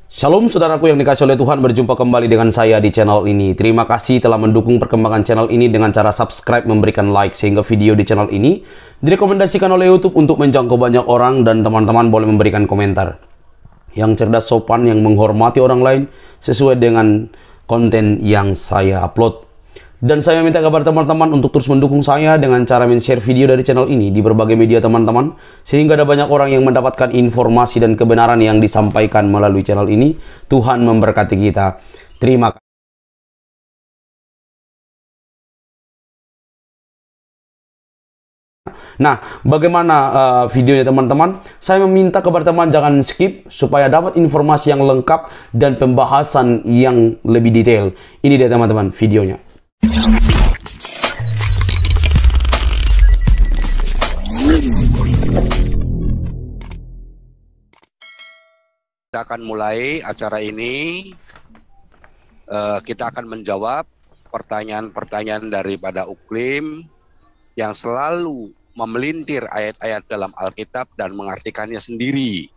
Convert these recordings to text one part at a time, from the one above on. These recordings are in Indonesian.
Shalom saudaraku yang dikasihi oleh Tuhan, berjumpa kembali dengan saya di channel ini. Terima kasih telah mendukung perkembangan channel ini dengan cara subscribe, memberikan like, sehingga video di channel ini direkomendasikan oleh YouTube untuk menjangkau banyak orang, dan teman-teman boleh memberikan komentar yang cerdas, sopan, yang menghormati orang lain sesuai dengan konten yang saya upload. Dan saya minta kabar teman-teman untuk terus mendukung saya dengan cara men-share video dari channel ini di berbagai media teman-teman, sehingga ada banyak orang yang mendapatkan informasi dan kebenaran yang disampaikan melalui channel ini. Tuhan memberkati kita. Terima kasih. Nah, bagaimana videonya teman-teman? Saya meminta kepada teman jangan skip supaya dapat informasi yang lengkap dan pembahasan yang lebih detail. Ini dia teman-teman videonya. Kita akan mulai acara ini. Kita akan menjawab pertanyaan-pertanyaan daripada Uklim yang selalu memelintir ayat-ayat dalam Alkitab dan mengartikannya sendiri.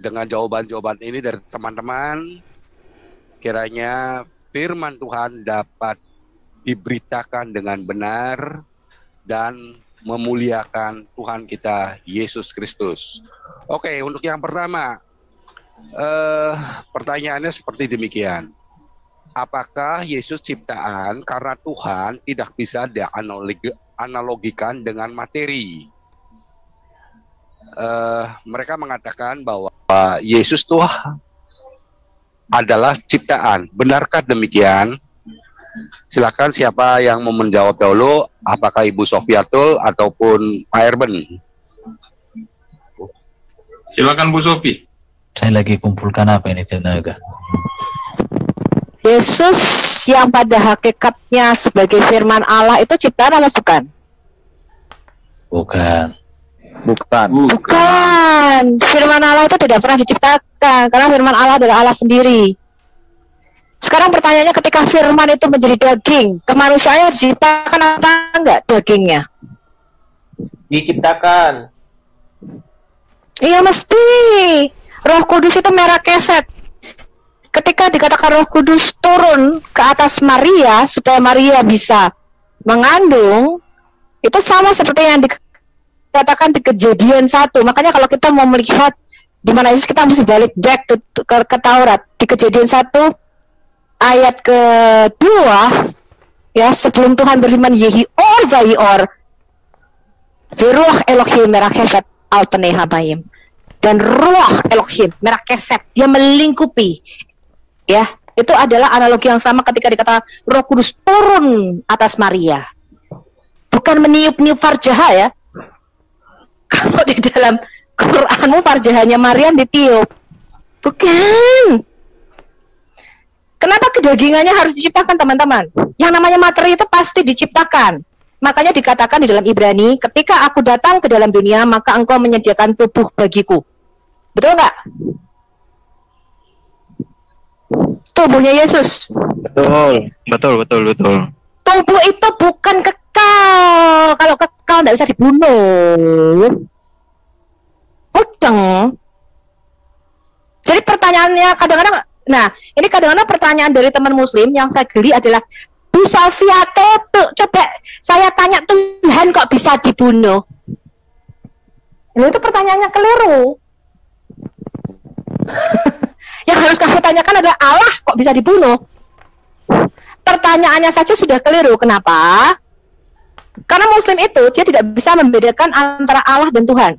Dengan jawaban-jawaban ini dari teman-teman, kiranya firman Tuhan dapat diberitakan dengan benar dan memuliakan Tuhan kita Yesus Kristus. Oke, untuk yang pertama, pertanyaannya seperti demikian. Apakah Yesus ciptaan karena Tuhan tidak bisa dianalogikan dengan materi? Mereka mengatakan bahwa Yesus Tuhan adalah ciptaan. Benarkah demikian? Silakan siapa yang mau menjawab dahulu, apakah Ibu Sofiatul ataupun Pak Erben? Silakan Bu Sofi. Saya lagi kumpulkan apa ini tenaga. Yesus yang pada hakikatnya sebagai firman Allah itu ciptaan atau bukan? Bukan. Bukan. Firman Allah itu tidak pernah diciptakan, karena firman Allah adalah Allah sendiri. Sekarang pertanyaannya, ketika firman itu menjadi daging, kemanusiaan diciptakan apa enggak dagingnya? Diciptakan. Iya mesti. Roh Kudus itu merah kefet. Ketika dikatakan Roh Kudus turun ke atas Maria supaya Maria bisa mengandung, itu sama seperti yang dikatakan di Kejadian 1. Makanya kalau kita mau melihat di mana Yesus, kita mesti balik back ke Taurat. Di Kejadian 1 ayat kedua, ya, sebelum Tuhan berfirman Yehior Vayior Viruach Elohim merah kefet al penei habayim, dan Ruach Elohim merah kefet, dia melingkupi. Ya, itu adalah analogi yang sama ketika dikata Roh Kudus turun atas Maria. Bukan meniup-niup farjaha ya. Kalau di dalam Quranmu farjahanya Maryam ditiup. Bukan. Kenapa kedagingannya harus diciptakan, teman-teman? Yang namanya materi itu pasti diciptakan. Makanya dikatakan di dalam Ibrani, ketika aku datang ke dalam dunia, maka engkau menyediakan tubuh bagiku. Betul nggak? Tubuhnya Yesus. Betul. Tubuh itu bukan kekal. Kalau kekal nggak bisa dibunuh. Udeng. Jadi pertanyaannya kadang-kadang, nah ini kadang-kadang pertanyaan dari teman Muslim yang saya geli adalah, Bu Sofiato, coba saya tanya, Tuhan kok bisa dibunuh? Nah, itu pertanyaannya keliru. Yang harus kamu tanyakan adalah Allah kok bisa dibunuh. Pertanyaannya saja sudah keliru. Kenapa? Karena Muslim itu dia tidak bisa membedakan antara Allah dan Tuhan.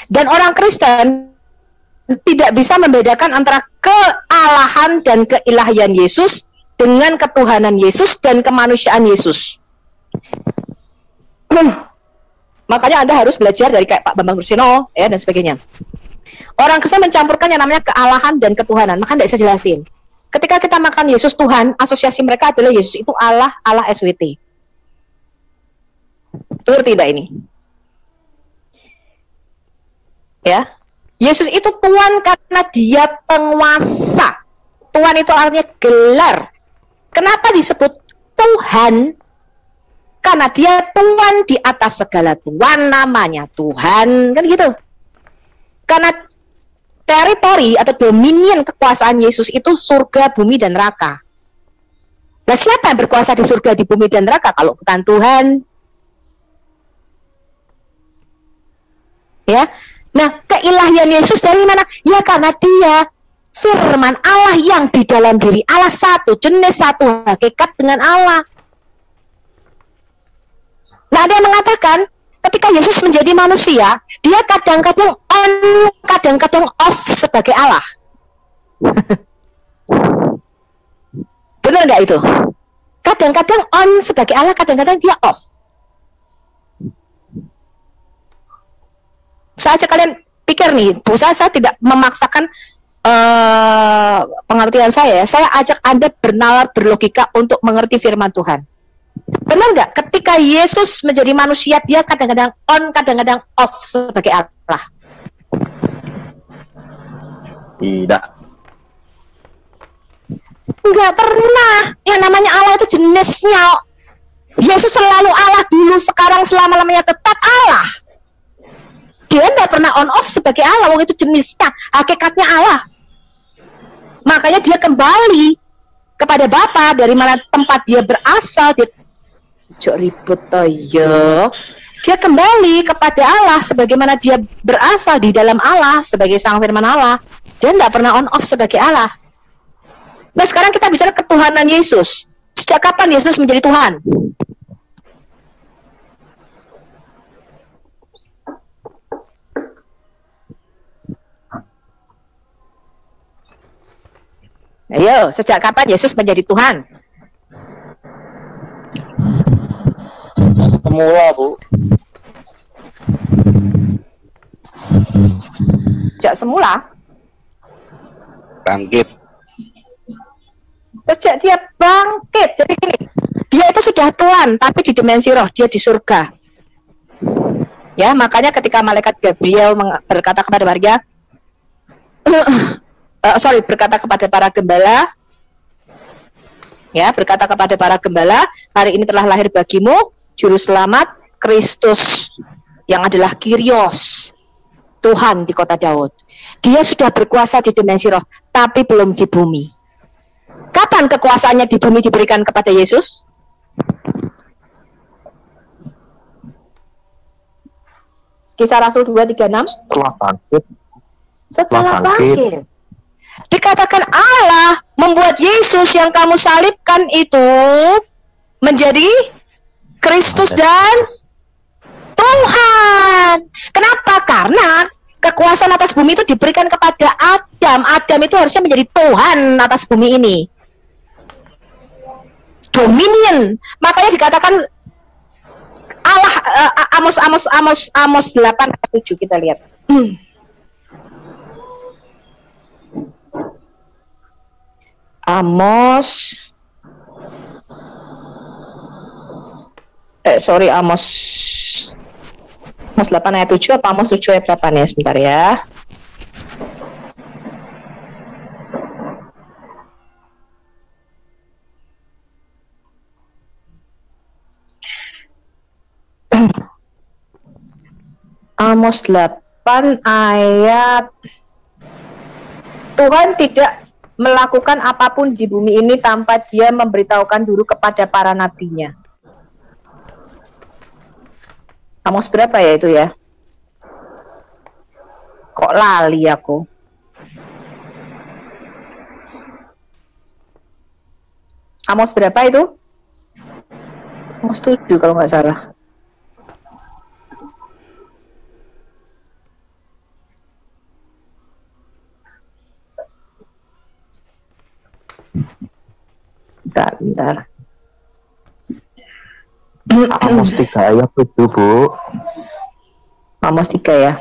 Dan orang Kristen tidak bisa membedakan antara kealahan dan keilahian Yesus dengan ketuhanan Yesus dan kemanusiaan Yesus. Makanya Anda harus belajar dari kayak Pak Bambang Rusino ya dan sebagainya. Orang Kristen mencampurkan yang namanya kealahan dan ketuhanan. Maka tidak bisa jelasin. Ketika kita makan Yesus Tuhan, asosiasi mereka adalah Yesus itu Allah, Allah SWT. Ngerti tidak ini? Ya, Yesus itu Tuhan karena dia penguasa. Tuhan itu artinya gelar. Kenapa disebut Tuhan? Karena dia Tuhan di atas segala Tuhan, namanya Tuhan, kan gitu. Karena teritori atau dominion kekuasaan Yesus itu surga, bumi, dan neraka. Nah, siapa yang berkuasa di surga, di bumi, dan neraka kalau bukan Tuhan? Ya, nah keilahian Yesus dari mana? Ya karena Dia firman Allah yang di dalam diri Allah, satu jenis, satu hakikat dengan Allah. Nah, ada yang mengatakan ketika Yesus menjadi manusia, Dia kadang-kadang on, kadang-kadang off sebagai Allah. Benar nggak itu? Kadang-kadang on sebagai Allah, kadang-kadang Dia off. Saja kalian pikir nih, saya tidak memaksakan pengertian saya ajak Anda bernalar, berlogika untuk mengerti firman Tuhan. Benar nggak? Ketika Yesus menjadi manusia, Dia kadang-kadang on, kadang-kadang off sebagai Allah. Tidak. Nggak pernah. Yang namanya Allah itu jenisnya. Yesus selalu Allah dulu, sekarang, selama-lamanya tetap Allah. Dia nggak pernah on off sebagai Allah. Wong itu jenisnya, hakikatnya Allah. Makanya Dia kembali kepada Bapa, dari mana tempat Dia berasal. Dia ribut toyo. Dia kembali kepada Allah sebagaimana Dia berasal di dalam Allah sebagai Sang Firman Allah. Dia nggak pernah on off sebagai Allah. Nah, sekarang kita bicara ketuhanan Yesus. Sejak kapan Yesus menjadi Tuhan? Ayo, sejak kapan Yesus menjadi Tuhan? Semula, Bu. Sejak semula? Bangkit. Sejak Dia bangkit. Jadi gini, Dia itu sudah Tuhan, tapi di dimensi roh, Dia di surga. Ya, makanya ketika malaikat Gabriel berkata kepada Maria, berkata kepada para gembala, ya, berkata kepada para gembala, hari ini telah lahir bagimu Juru Selamat, Kristus, yang adalah Kyrios, Tuhan di kota Daud. Dia sudah berkuasa di dimensi roh, tapi belum di bumi. Kapan kekuasaannya di bumi diberikan kepada Yesus? Kisah Rasul 2:36. Setelah bangkit. Setelah bangkit. Dikatakan Allah membuat Yesus yang kamu salibkan itu menjadi Kristus dan Tuhan. Kenapa? Karena kekuasaan atas bumi itu diberikan kepada Adam. Adam itu harusnya menjadi Tuhan atas bumi ini. Dominion. Makanya dikatakan Allah, Amos 8:7 kita lihat. Amos 8 ayat 7 apa Amos 7 ayat 8 ya, sebentar ya. Amos 8 ayat, Tuhan tidak melakukan apapun di bumi ini tanpa Dia memberitahukan dulu kepada para nabinya. Amos berapa ya itu ya? Kok lali aku? Amos berapa itu? Amos 7 kalau nggak salah. Bentar. Amos 3 ayat 7, Bu. Amos 3 ya.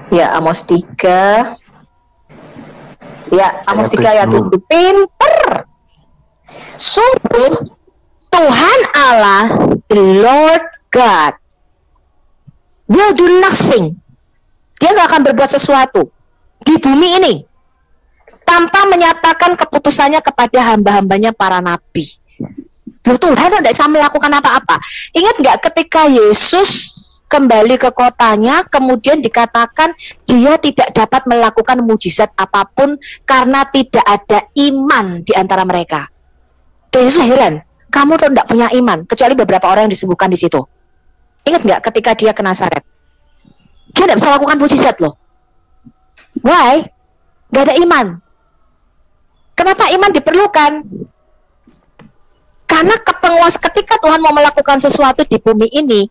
Ya, Amos 3. Ya, Amos 3 ayat 7. Pinter. Sungguh Tuhan Allah, the Lord God, will do nothing. Dia nggak akan berbuat sesuatu di bumi ini tanpa menyatakan keputusannya kepada hamba-hambanya para nabi. Loh, Tuhan tidak bisa melakukan apa-apa. Ingat nggak ketika Yesus kembali ke kotanya, kemudian dikatakan dia tidak dapat melakukan mujizat apapun karena tidak ada iman di antara mereka. Dan Yesus heran, kamu tuh tidak punya iman, kecuali beberapa orang yang disebutkan di situ. Ingat nggak ketika dia ke Nazaret? Dia tidak bisa lakukan mujizat loh. Why? Gak ada iman. Kenapa iman diperlukan? Karena ketika Tuhan mau melakukan sesuatu di bumi ini,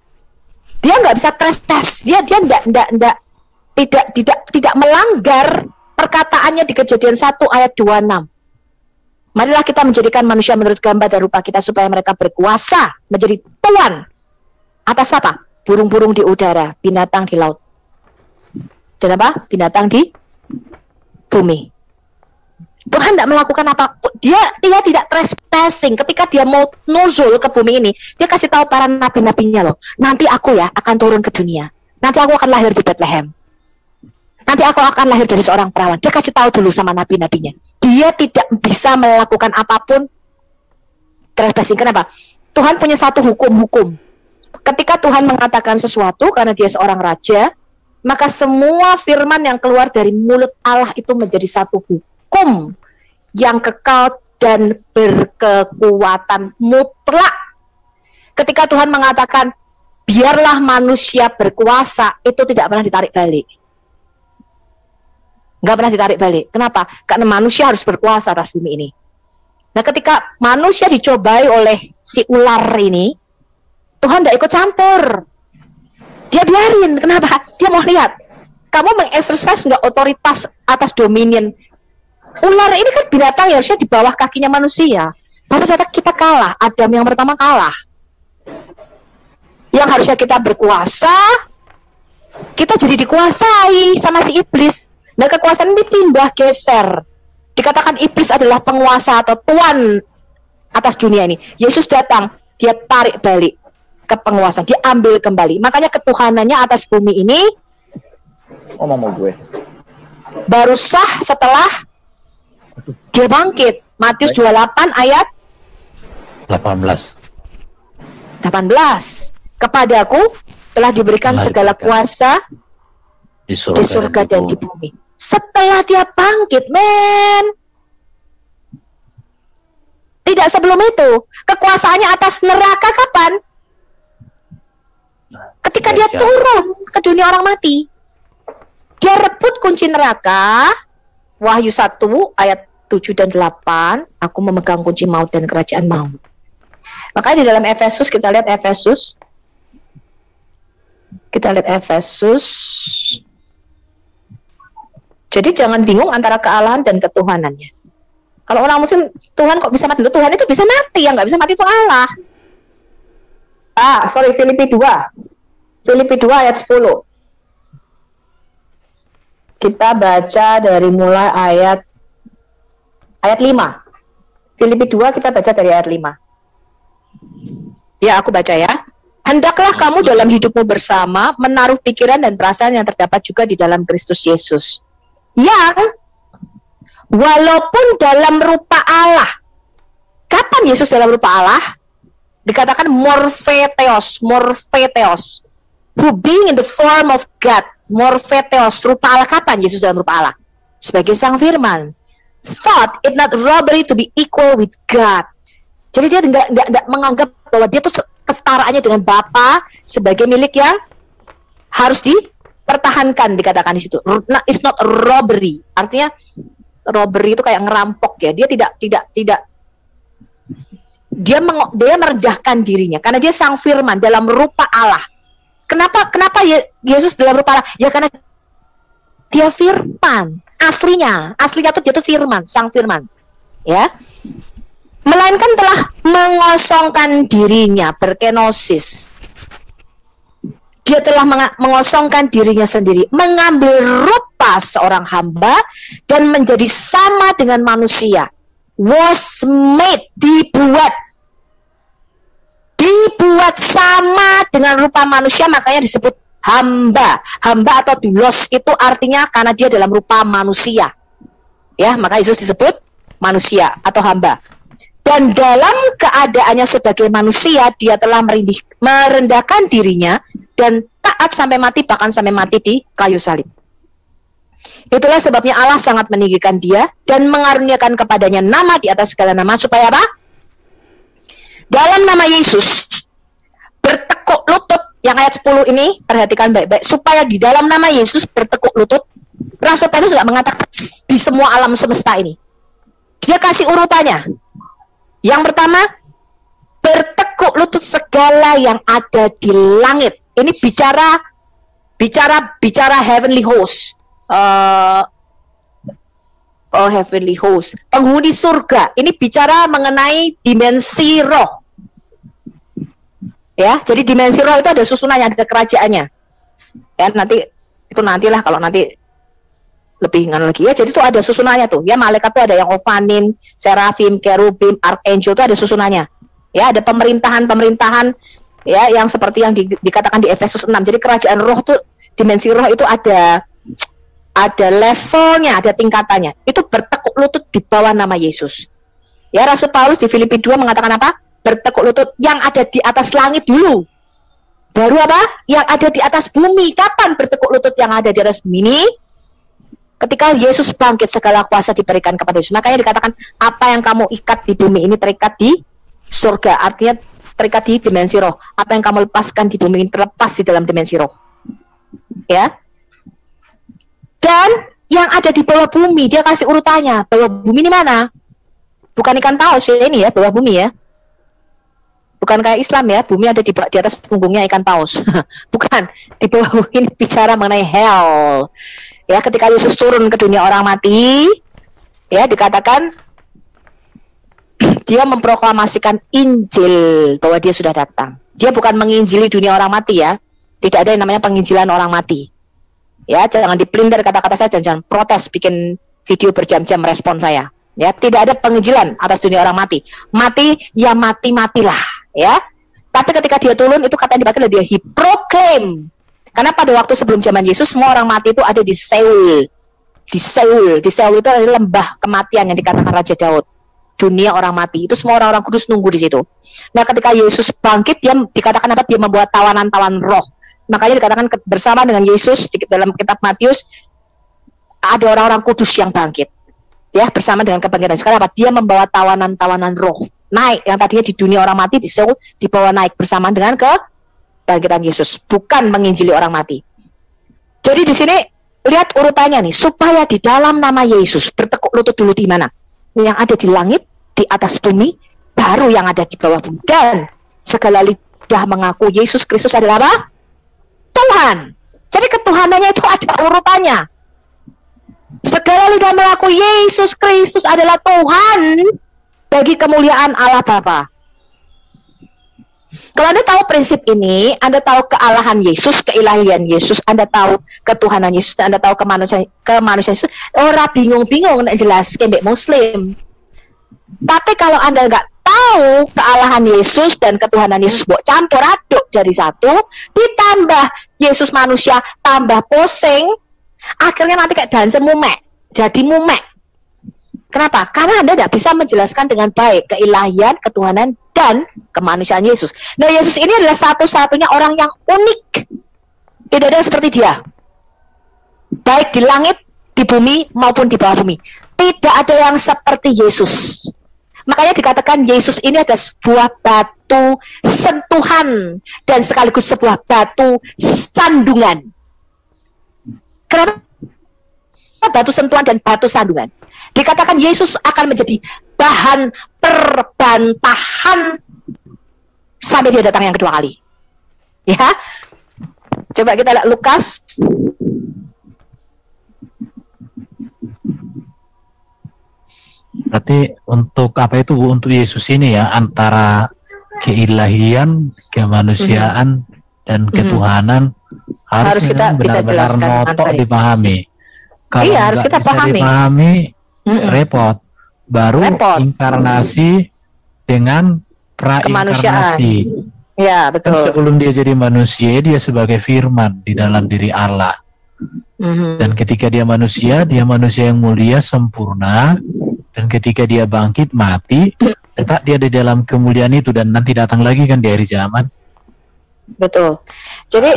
dia nggak bisa trespass. Dia tidak melanggar perkataannya di Kejadian 1 ayat 26. Marilah kita menjadikan manusia menurut gambar dan rupa kita supaya mereka berkuasa menjadi tuan atas apa? Burung-burung di udara, binatang di laut, dan apa? Binatang di bumi. Tuhan tidak melakukan apa, dia tidak trespassing. Ketika dia mau nuzul ke bumi ini, dia kasih tahu para nabi-nabinya loh, nanti aku ya akan turun ke dunia, nanti aku akan lahir di Bethlehem, nanti aku akan lahir dari seorang perawan. Dia kasih tahu dulu sama nabi-nabinya. Dia tidak bisa melakukan apapun trespassing. Kenapa? Tuhan punya satu hukum-hukum. Ketika Tuhan mengatakan sesuatu karena dia seorang raja, maka semua firman yang keluar dari mulut Allah itu menjadi satu hukum yang kekal dan berkekuatan mutlak. Ketika Tuhan mengatakan biarlah manusia berkuasa, itu tidak pernah ditarik balik. Nggak pernah ditarik balik. Kenapa? Karena manusia harus berkuasa atas bumi ini. Nah, ketika manusia dicobai oleh si ular ini, Tuhan tidak ikut campur. Dia biarin. Kenapa? Dia mau lihat kamu mengeksersis nggak otoritas atas dominion. Ular ini kan binatang yang harusnya di bawah kakinya manusia. Tapi ternyata kita kalah. Adam yang pertama kalah. Yang harusnya kita berkuasa, kita jadi dikuasai sama si iblis. Nah, kekuasaan ini pindah geser. Dikatakan iblis adalah penguasa atau tuan atas dunia ini. Yesus datang, dia tarik balik ke penguasaan, dia ambil kembali. Makanya ketuhanannya atas bumi ini Ngomong gue. baru sah setelah dia bangkit. Matius 28 ayat 18. 18. Kepadaku telah diberikan segala kuasa di surga dan di bumi. Setelah dia bangkit, men. Tidak sebelum itu. Kekuasaannya atas neraka kapan? Ketika dia turun ke dunia orang mati. Dia rebut kunci neraka. Wahyu 1 ayat 7 dan 8. Aku memegang kunci maut dan kerajaan maut. Makanya di dalam Efesus, kita lihat Efesus. Jadi jangan bingung antara kealahan dan ketuhanannya. Kalau orang muslim, Tuhan kok bisa mati? Tuhan itu bisa mati, yang nggak bisa mati itu Allah. Filipi 2. Filipi 2 ayat 10. Kita baca dari mulai ayat 5. Filipi 2 kita baca dari ayat 5. Ya, aku baca ya. Hendaklah kamu dalam hidupmu bersama menaruh pikiran dan perasaan yang terdapat juga di dalam Kristus Yesus. Yang walaupun dalam rupa Allah. Kapan Yesus dalam rupa Allah? Dikatakan morphetheos. Who being in the form of God. Morphetheos, rupa Allah. Kapan Yesus dalam rupa Allah? Sebagai sang firman. Thought it not robbery to be equal with God. Jadi dia tidak menganggap bahwa dia tuh kesetaraannya dengan Bapa sebagai milik yang harus dipertahankan, dikatakan di situ. It's not robbery. Artinya robbery itu kayak ngerampok ya. Dia tidak dia merendahkan dirinya karena dia sang firman dalam rupa Allah. Kenapa Yesus dalam rupa Allah? Ya karena dia firman. Aslinya tuh dia tuh firman, sang firman. Ya. Melainkan telah mengosongkan dirinya, berkenosis. Dia telah mengosongkan dirinya sendiri, mengambil rupa seorang hamba dan menjadi sama dengan manusia. Was made, dibuat sama dengan rupa manusia, makanya disebut hamba. Hamba atau doulos itu artinya karena dia dalam rupa manusia. Ya, maka Yesus disebut manusia atau hamba. Dan dalam keadaannya sebagai manusia, dia telah merendahkan dirinya dan taat sampai mati, bahkan sampai mati di kayu salib. Itulah sebabnya Allah sangat meninggikan dia dan mengaruniakan kepadanya nama di atas segala nama, supaya apa? Dalam nama Yesus bertekuk lutut, yang ayat 10 ini perhatikan baik-baik, supaya di dalam nama Yesus bertekuk lutut. Rasul Paulus juga mengatakan di semua alam semesta ini. Dia kasih urutannya. Yang pertama, bertekuk lutut segala yang ada di langit. Ini bicara heavenly host. Heavenly host, penghuni surga. Ini bicara mengenai dimensi roh. Ya, jadi dimensi roh itu ada susunannya, ada kerajaannya. Ya, nantilah kalau nanti lebih ingat lagi ya. Jadi itu ada susunannya tuh. Ya, malaikat itu ada yang ofanim, serafim, kerubim, archangel, itu ada susunannya. Ya, ada pemerintahan ya, yang seperti yang dikatakan di Efesus 6. Jadi kerajaan roh tuh, dimensi roh itu ada levelnya, ada tingkatannya. Itu bertekuk lutut di bawah nama Yesus. Ya, Rasul Paulus di Filipi 2 mengatakan apa? Bertekuk lutut yang ada di atas langit dulu. Baru apa? Yang ada di atas bumi. Kapan bertekuk lutut yang ada di atas bumi ini? Ketika Yesus bangkit, segala kuasa diberikan kepada Yesus. Makanya dikatakan, apa yang kamu ikat di bumi ini terikat di surga. Artinya terikat di dimensi roh. Apa yang kamu lepaskan di bumi ini terlepas di dalam dimensi roh. Ya. Dan yang ada di bawah bumi, dia kasih urutannya. Bawah bumi ini mana? Bukan ikan paus ini ya, bawah bumi ya. Bukan kayak Islam ya, bumi ada di atas punggungnya ikan paus. Bukan, di bawah bumi ini bicara mengenai hell. Ya, ketika Yesus turun ke dunia orang mati, ya dikatakan dia memproklamasikan Injil bahwa dia sudah datang. Dia bukan menginjili dunia orang mati ya. Tidak ada yang namanya penginjilan orang mati. Ya, jangan dipelintir kata-kata saya, jangan protes bikin video berjam-jam respon saya. Ya, tidak ada penginjilan atas dunia orang mati. Mati ya matilah, ya. Tapi ketika dia turun itu kata yang dipakai adalah dia proclaim. Karena pada waktu sebelum zaman Yesus semua orang mati itu ada di Seul. Di Seul itu adalah lembah kematian yang dikatakan Raja Daud. Dunia orang mati. Itu semua orang-orang kudus nunggu di situ. Nah, ketika Yesus bangkit, dia dikatakan apa? Dia membuat tawanan-tawanan roh. Makanya dikatakan bersama dengan Yesus di dalam kitab Matius ada orang-orang kudus yang bangkit. Ya, bersama dengan kebangkitan. Sekarang apa? Dia membawa tawanan-tawanan roh. Naik, yang tadinya di dunia orang mati, di Seul, dibawa naik bersama dengan kebangkitan Yesus. Bukan menginjili orang mati. Jadi di sini, lihat urutannya nih. Supaya di dalam nama Yesus, bertekuk lutut dulu di mana? Yang ada di langit, di atas bumi, baru yang ada di bawah bumi. Dan segala lidah mengaku Yesus Kristus adalah apa? Tuhan. Jadi ketuhanannya itu ada urutannya. Segala lidah mengaku Yesus Kristus adalah Tuhan bagi kemuliaan Allah Bapa. Kalau Anda tahu prinsip ini, Anda tahu kealahan Yesus, keilahian Yesus, Anda tahu ketuhanan Yesus, Anda tahu kemanusiaan Yesus, orang bingung-bingung nak jelas kembek Muslim. Tapi kalau Anda nggak tahu kealahan Yesus dan ketuhanan Yesus, buat campur aduk jadi satu, ditambah Yesus manusia, tambah pusing, akhirnya nanti kayak dansa mumek, jadi mumek. Kenapa? Karena Anda tidak bisa menjelaskan dengan baik keilahian, ketuhanan, dan kemanusiaan Yesus. Nah, Yesus ini adalah satu-satunya orang yang unik. Tidak ada yang seperti dia. Baik di langit, di bumi, maupun di bawah bumi. Tidak ada yang seperti Yesus. Makanya dikatakan Yesus ini adalah sebuah batu sentuhan dan sekaligus sebuah batu sandungan. Kenapa batu sentuhan dan batu sandungan? Dikatakan Yesus akan menjadi bahan perbantahan sampai dia datang yang kedua kali. Ya, coba kita lihat Lukas. Berarti untuk apa itu Bu, untuk Yesus ini ya, antara keilahian, kemanusiaan, dan ketuhanan harus kita benar-benar notok dipahami. Kalau iya, harus kita bisa dipahami, repot. Baru inkarnasi dengan prainkarnasi. Ya, betul. Kan sebelum dia jadi manusia, dia sebagai firman di dalam diri Allah. Dan ketika dia manusia yang mulia, sempurna. Dan ketika dia bangkit, mati, tetap dia di dalam kemuliaan itu. Dan nanti datang lagi kan di akhir zaman. Betul. Jadi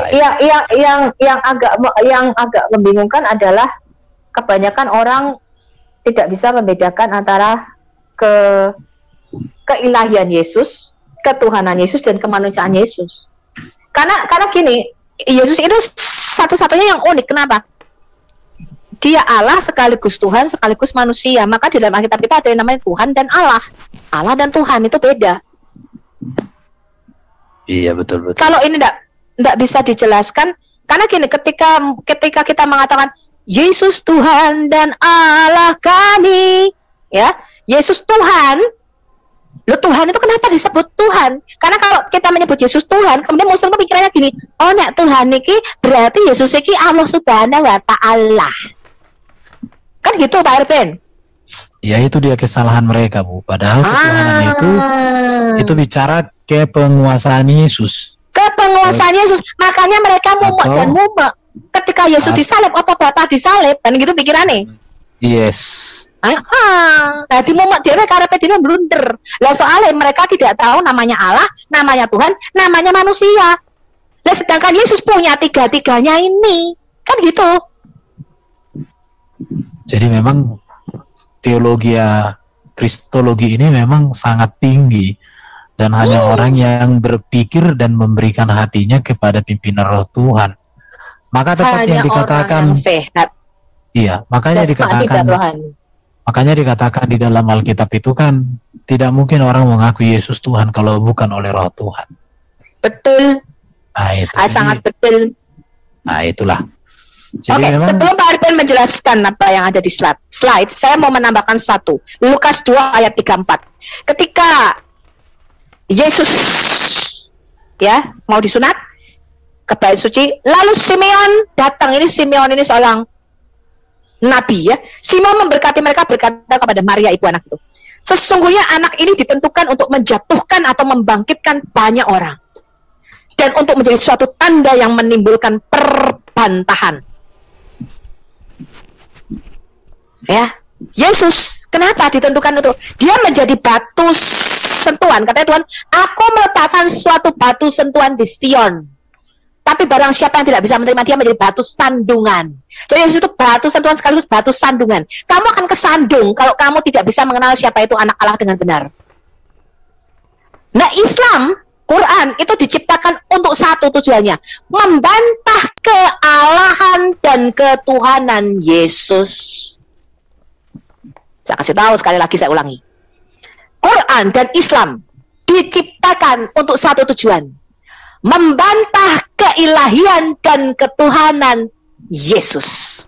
yang agak membingungkan adalah kebanyakan orang tidak bisa membedakan antara keilahian Yesus, ketuhanan Yesus, dan kemanusiaan Yesus. Karena gini, Yesus itu satu-satunya yang unik. Kenapa? Dia Allah sekaligus Tuhan sekaligus manusia. Maka di dalam Alkitab kita ada yang namanya Tuhan dan Allah. Allah dan Tuhan itu beda. Iya, betul. Kalau ini tidak bisa dijelaskan, karena gini, ketika kita mengatakan Yesus Tuhan dan Allah kami, ya, Yesus Tuhan. Loh, Tuhan itu kenapa disebut Tuhan? Karena kalau kita menyebut Yesus Tuhan, kemudian Muslim pikirannya gini, oh nek Tuhan iki berarti Yesus iki Allah Subhanahu wa Ta'ala. Kan gitu Pak Erben? Ya, itu dia kesalahan mereka, Bu. Padahal ketuhanan itu bicara kepenguasaan Yesus. Kepenguasaan Yesus. Makanya mereka mumek dan mumek. Ketika Yesus disalib, apa Bapa disalib? Kan gitu pikirannya. Yes. Nah, di mumek dia karena dia blunder. Lah soalnya mereka tidak tahu namanya Allah, namanya Tuhan, namanya manusia. Lah sedangkan Yesus punya tiga-tiganya ini. Kan gitu. Jadi memang kristologi ini memang sangat tinggi, dan hanya orang yang berpikir dan memberikan hatinya kepada pimpinan Roh Tuhan. Maka tepat yang dikatakan sehat. Iya, makanya dikatakan di dalam Alkitab itu kan tidak mungkin orang mengaku Yesus Tuhan kalau bukan oleh Roh Tuhan. Betul. Nah, itu. Sangat betul. Nah, itulah. Jadi Oke, sebelum Pak Arifin menjelaskan apa yang ada di slide, saya mau menambahkan satu. Lukas 2 ayat 34. Ketika Yesus ya mau disunat ke bait suci, lalu Simeon datang. Simeon ini seorang nabi ya. Simeon memberkati mereka, berkata kepada Maria ibu anak itu, sesungguhnya anak ini ditentukan untuk menjatuhkan atau membangkitkan banyak orang, dan untuk menjadi suatu tanda yang menimbulkan perbantahan. Ya, Yesus kenapa ditentukan untuk dia menjadi batu sentuhan? Katanya Tuhan, aku meletakkan suatu batu sentuhan di Sion, tapi barang siapa yang tidak bisa menerima, dia menjadi batu sandungan. Jadi Yesus itu batu sentuhan sekaligus batu sandungan. Kamu akan kesandung kalau kamu tidak bisa mengenal siapa itu anak Allah dengan benar. Nah, Islam, Quran itu diciptakan untuk satu tujuannya, membantah kealahan dan ketuhanan Yesus. Saya kasih tahu sekali lagi, saya ulangi. Quran dan Islam diciptakan untuk satu tujuan, membantah keilahian dan ketuhanan Yesus.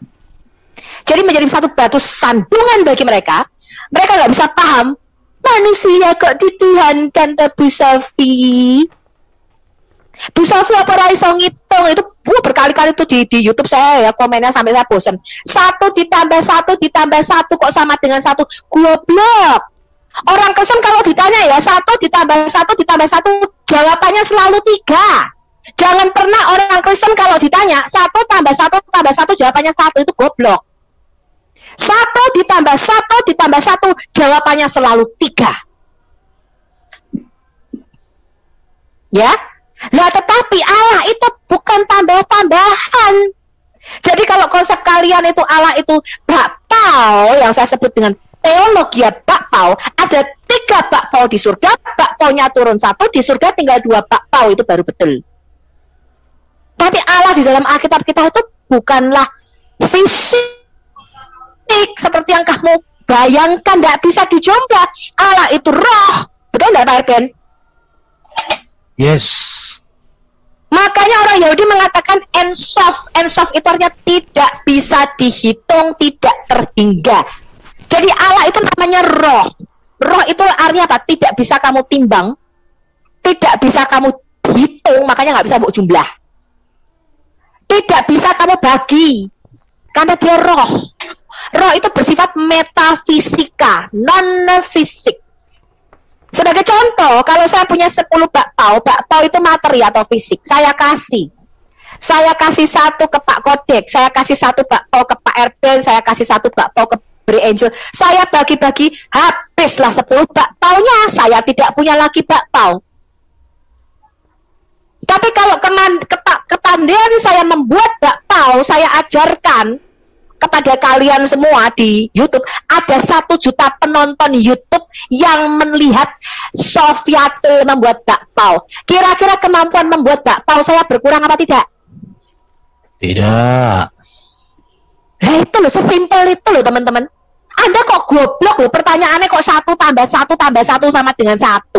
Jadi menjadi satu batu sandungan bagi mereka. Mereka nggak bisa paham, manusia kok dituhankan tapi Sofi. Bu Sofi apa raiso ngitung itu berkali-kali tuh di YouTube saya ya, komennya sampai saya bosan. 1 ditambah 1 ditambah 1 kok sama dengan 1? Goblok. Orang Kristen kalau ditanya ya 1 ditambah 1 ditambah 1, jawabannya selalu 3. Jangan pernah orang Kristen kalau ditanya 1 tambah 1 tambah 1 jawabannya 1, itu goblok. 1 ditambah 1 ditambah 1 jawabannya selalu 3. Ya. Nah, tetapi Allah itu bukan tambah-tambahan. Jadi kalau konsep kalian itu Allah itu bakpao, yang saya sebut dengan teologi bakpao, ada 3 bakpao di surga, bakpaunya turun 1, di surga tinggal 2 bakpao, itu baru betul. Tapi Allah di dalam Alkitab kita itu bukanlah fisik seperti yang kamu bayangkan, tidak bisa dijumlah. Allah itu roh, betul tidak Pak Erben? Yes. Makanya orang Yahudi mengatakan ensof. Ensof itu artinya tidak bisa dihitung, tidak terhingga. Jadi Allah itu namanya roh. Roh itu artinya apa? Tidak bisa kamu timbang, tidak bisa kamu hitung, makanya nggak bisa buat jumlah. Tidak bisa kamu bagi, karena dia roh. Roh itu bersifat metafisika, non-fisik. Sebagai contoh, kalau saya punya 10 bakpao, bakpao itu materi atau fisik. Saya kasih 1 ke Pak Kodek, saya kasih 1 bakpao ke Pak Erben, saya kasih 1 bakpao ke Bri Angel. Saya bagi-bagi, habislah 10 bakpaonya. Saya tidak punya lagi bakpao. Tapi kalau kepandaian saya membuat bakpao, saya ajarkan kepada kalian semua di YouTube, ada 1 juta penonton YouTube yang melihat Sofiatul membuat bakpao. Kira-kira kemampuan membuat bakpao saya berkurang apa tidak? Tidak. Nah itu loh, sesimpel itu loh teman-teman. Anda kok goblok loh, pertanyaannya kok 1 tambah 1 tambah 1 sama dengan 1.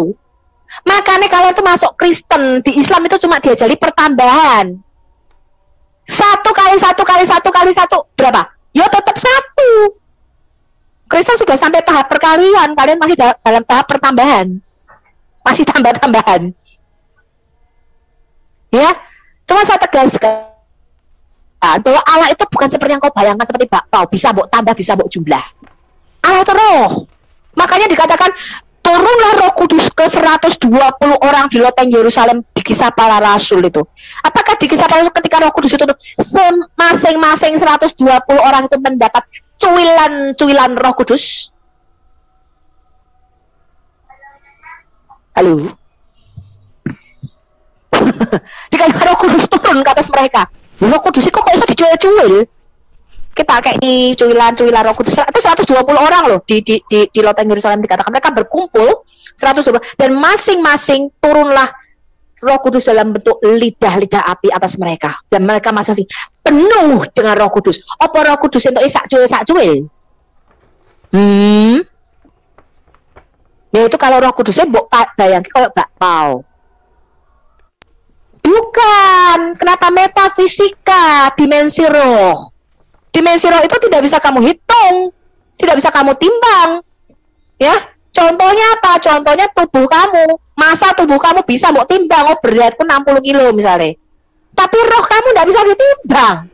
Makanya kalian tuh masuk Kristen, di Islam itu cuma diajari pertambahan. 1 kali 1 kali 1 kali 1 berapa? Ya tetap 1. Kristen sudah sampai tahap perkalian, kalian masih dalam tahap pertambahan. Masih tambah-tambahan. Ya, cuma saya tegaskan bahwa Allah itu bukan seperti yang kau bayangkan seperti bakpao, bisa mbok tambah, bisa mbok jumlah. Allah itu roh. Makanya dikatakan turunlah Roh Kudus ke 120 orang di loteng Yerusalem di Kisah Para Rasul itu. Apakah di Kisah Para Rasul ketika Roh Kudus itu masing-masing 120 orang itu mendapat cuilan-cuilan Roh Kudus? Halo. Dikatakan Roh Kudus turun ke atas mereka. Roh Kudus itu kok bisa dicuil-cuil? Kita kayak ini cuilan-cuilan Roh Kudus itu 120 orang loh di loteng Yerusalem, dikatakan mereka berkumpul 120 dan masing-masing turunlah Roh Kudus dalam bentuk lidah-lidah api atas mereka, dan mereka masing-masing penuh dengan Roh Kudus. Apa Roh Kudus untuk sak cuil? Ya itu kalau Roh Kudusnya bayangin kayak bakpao. Bukan, kenapa metafisika, dimensi roh. Dimensi roh itu tidak bisa kamu hitung, tidak bisa kamu timbang. Ya, contohnya apa? Contohnya tubuh kamu. Masa tubuh kamu bisa mau timbang, oh beratku 60 kilo misalnya. Tapi roh kamu tidak bisa ditimbang.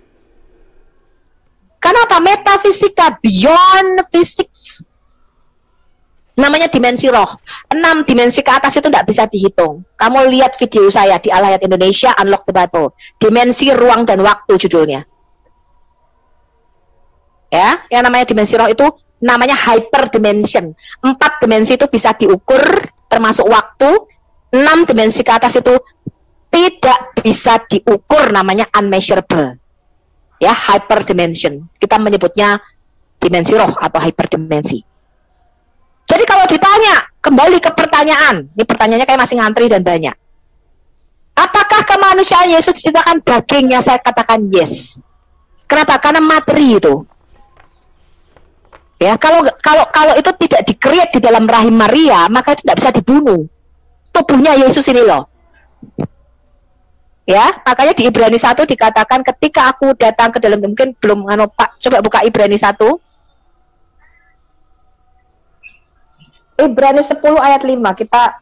Karena apa? Metafisika, beyond physics. Namanya dimensi roh. 6 dimensi ke atas itu tidak bisa dihitung. Kamu lihat video saya di Al Hayat Indonesia, Unlock the Battle. Dimensi ruang dan waktu judulnya. Ya, yang namanya dimensi roh itu namanya hyperdimension. 4 dimensi itu bisa diukur, termasuk waktu. 6 dimensi ke atas itu tidak bisa diukur, namanya unmeasurable. Ya, hyperdimension. Kita menyebutnya dimensi roh atau hyperdimensi. Jadi kalau ditanya, kembali ke pertanyaan, ini pertanyaannya kayak masih ngantri dan banyak. Apakah kemanusiaan Yesus diciptakan dagingnya? Saya katakan yes. Kenapa? Karena materi itu. Ya, kalau itu tidak di-create di dalam rahim Maria, maka itu tidak bisa dibunuh. Tubuhnya Yesus ini loh. Ya, makanya di Ibrani 1 dikatakan ketika aku datang ke dalam, mungkin belum Pak, coba buka Ibrani 1. Ibrani 10 ayat 5 kita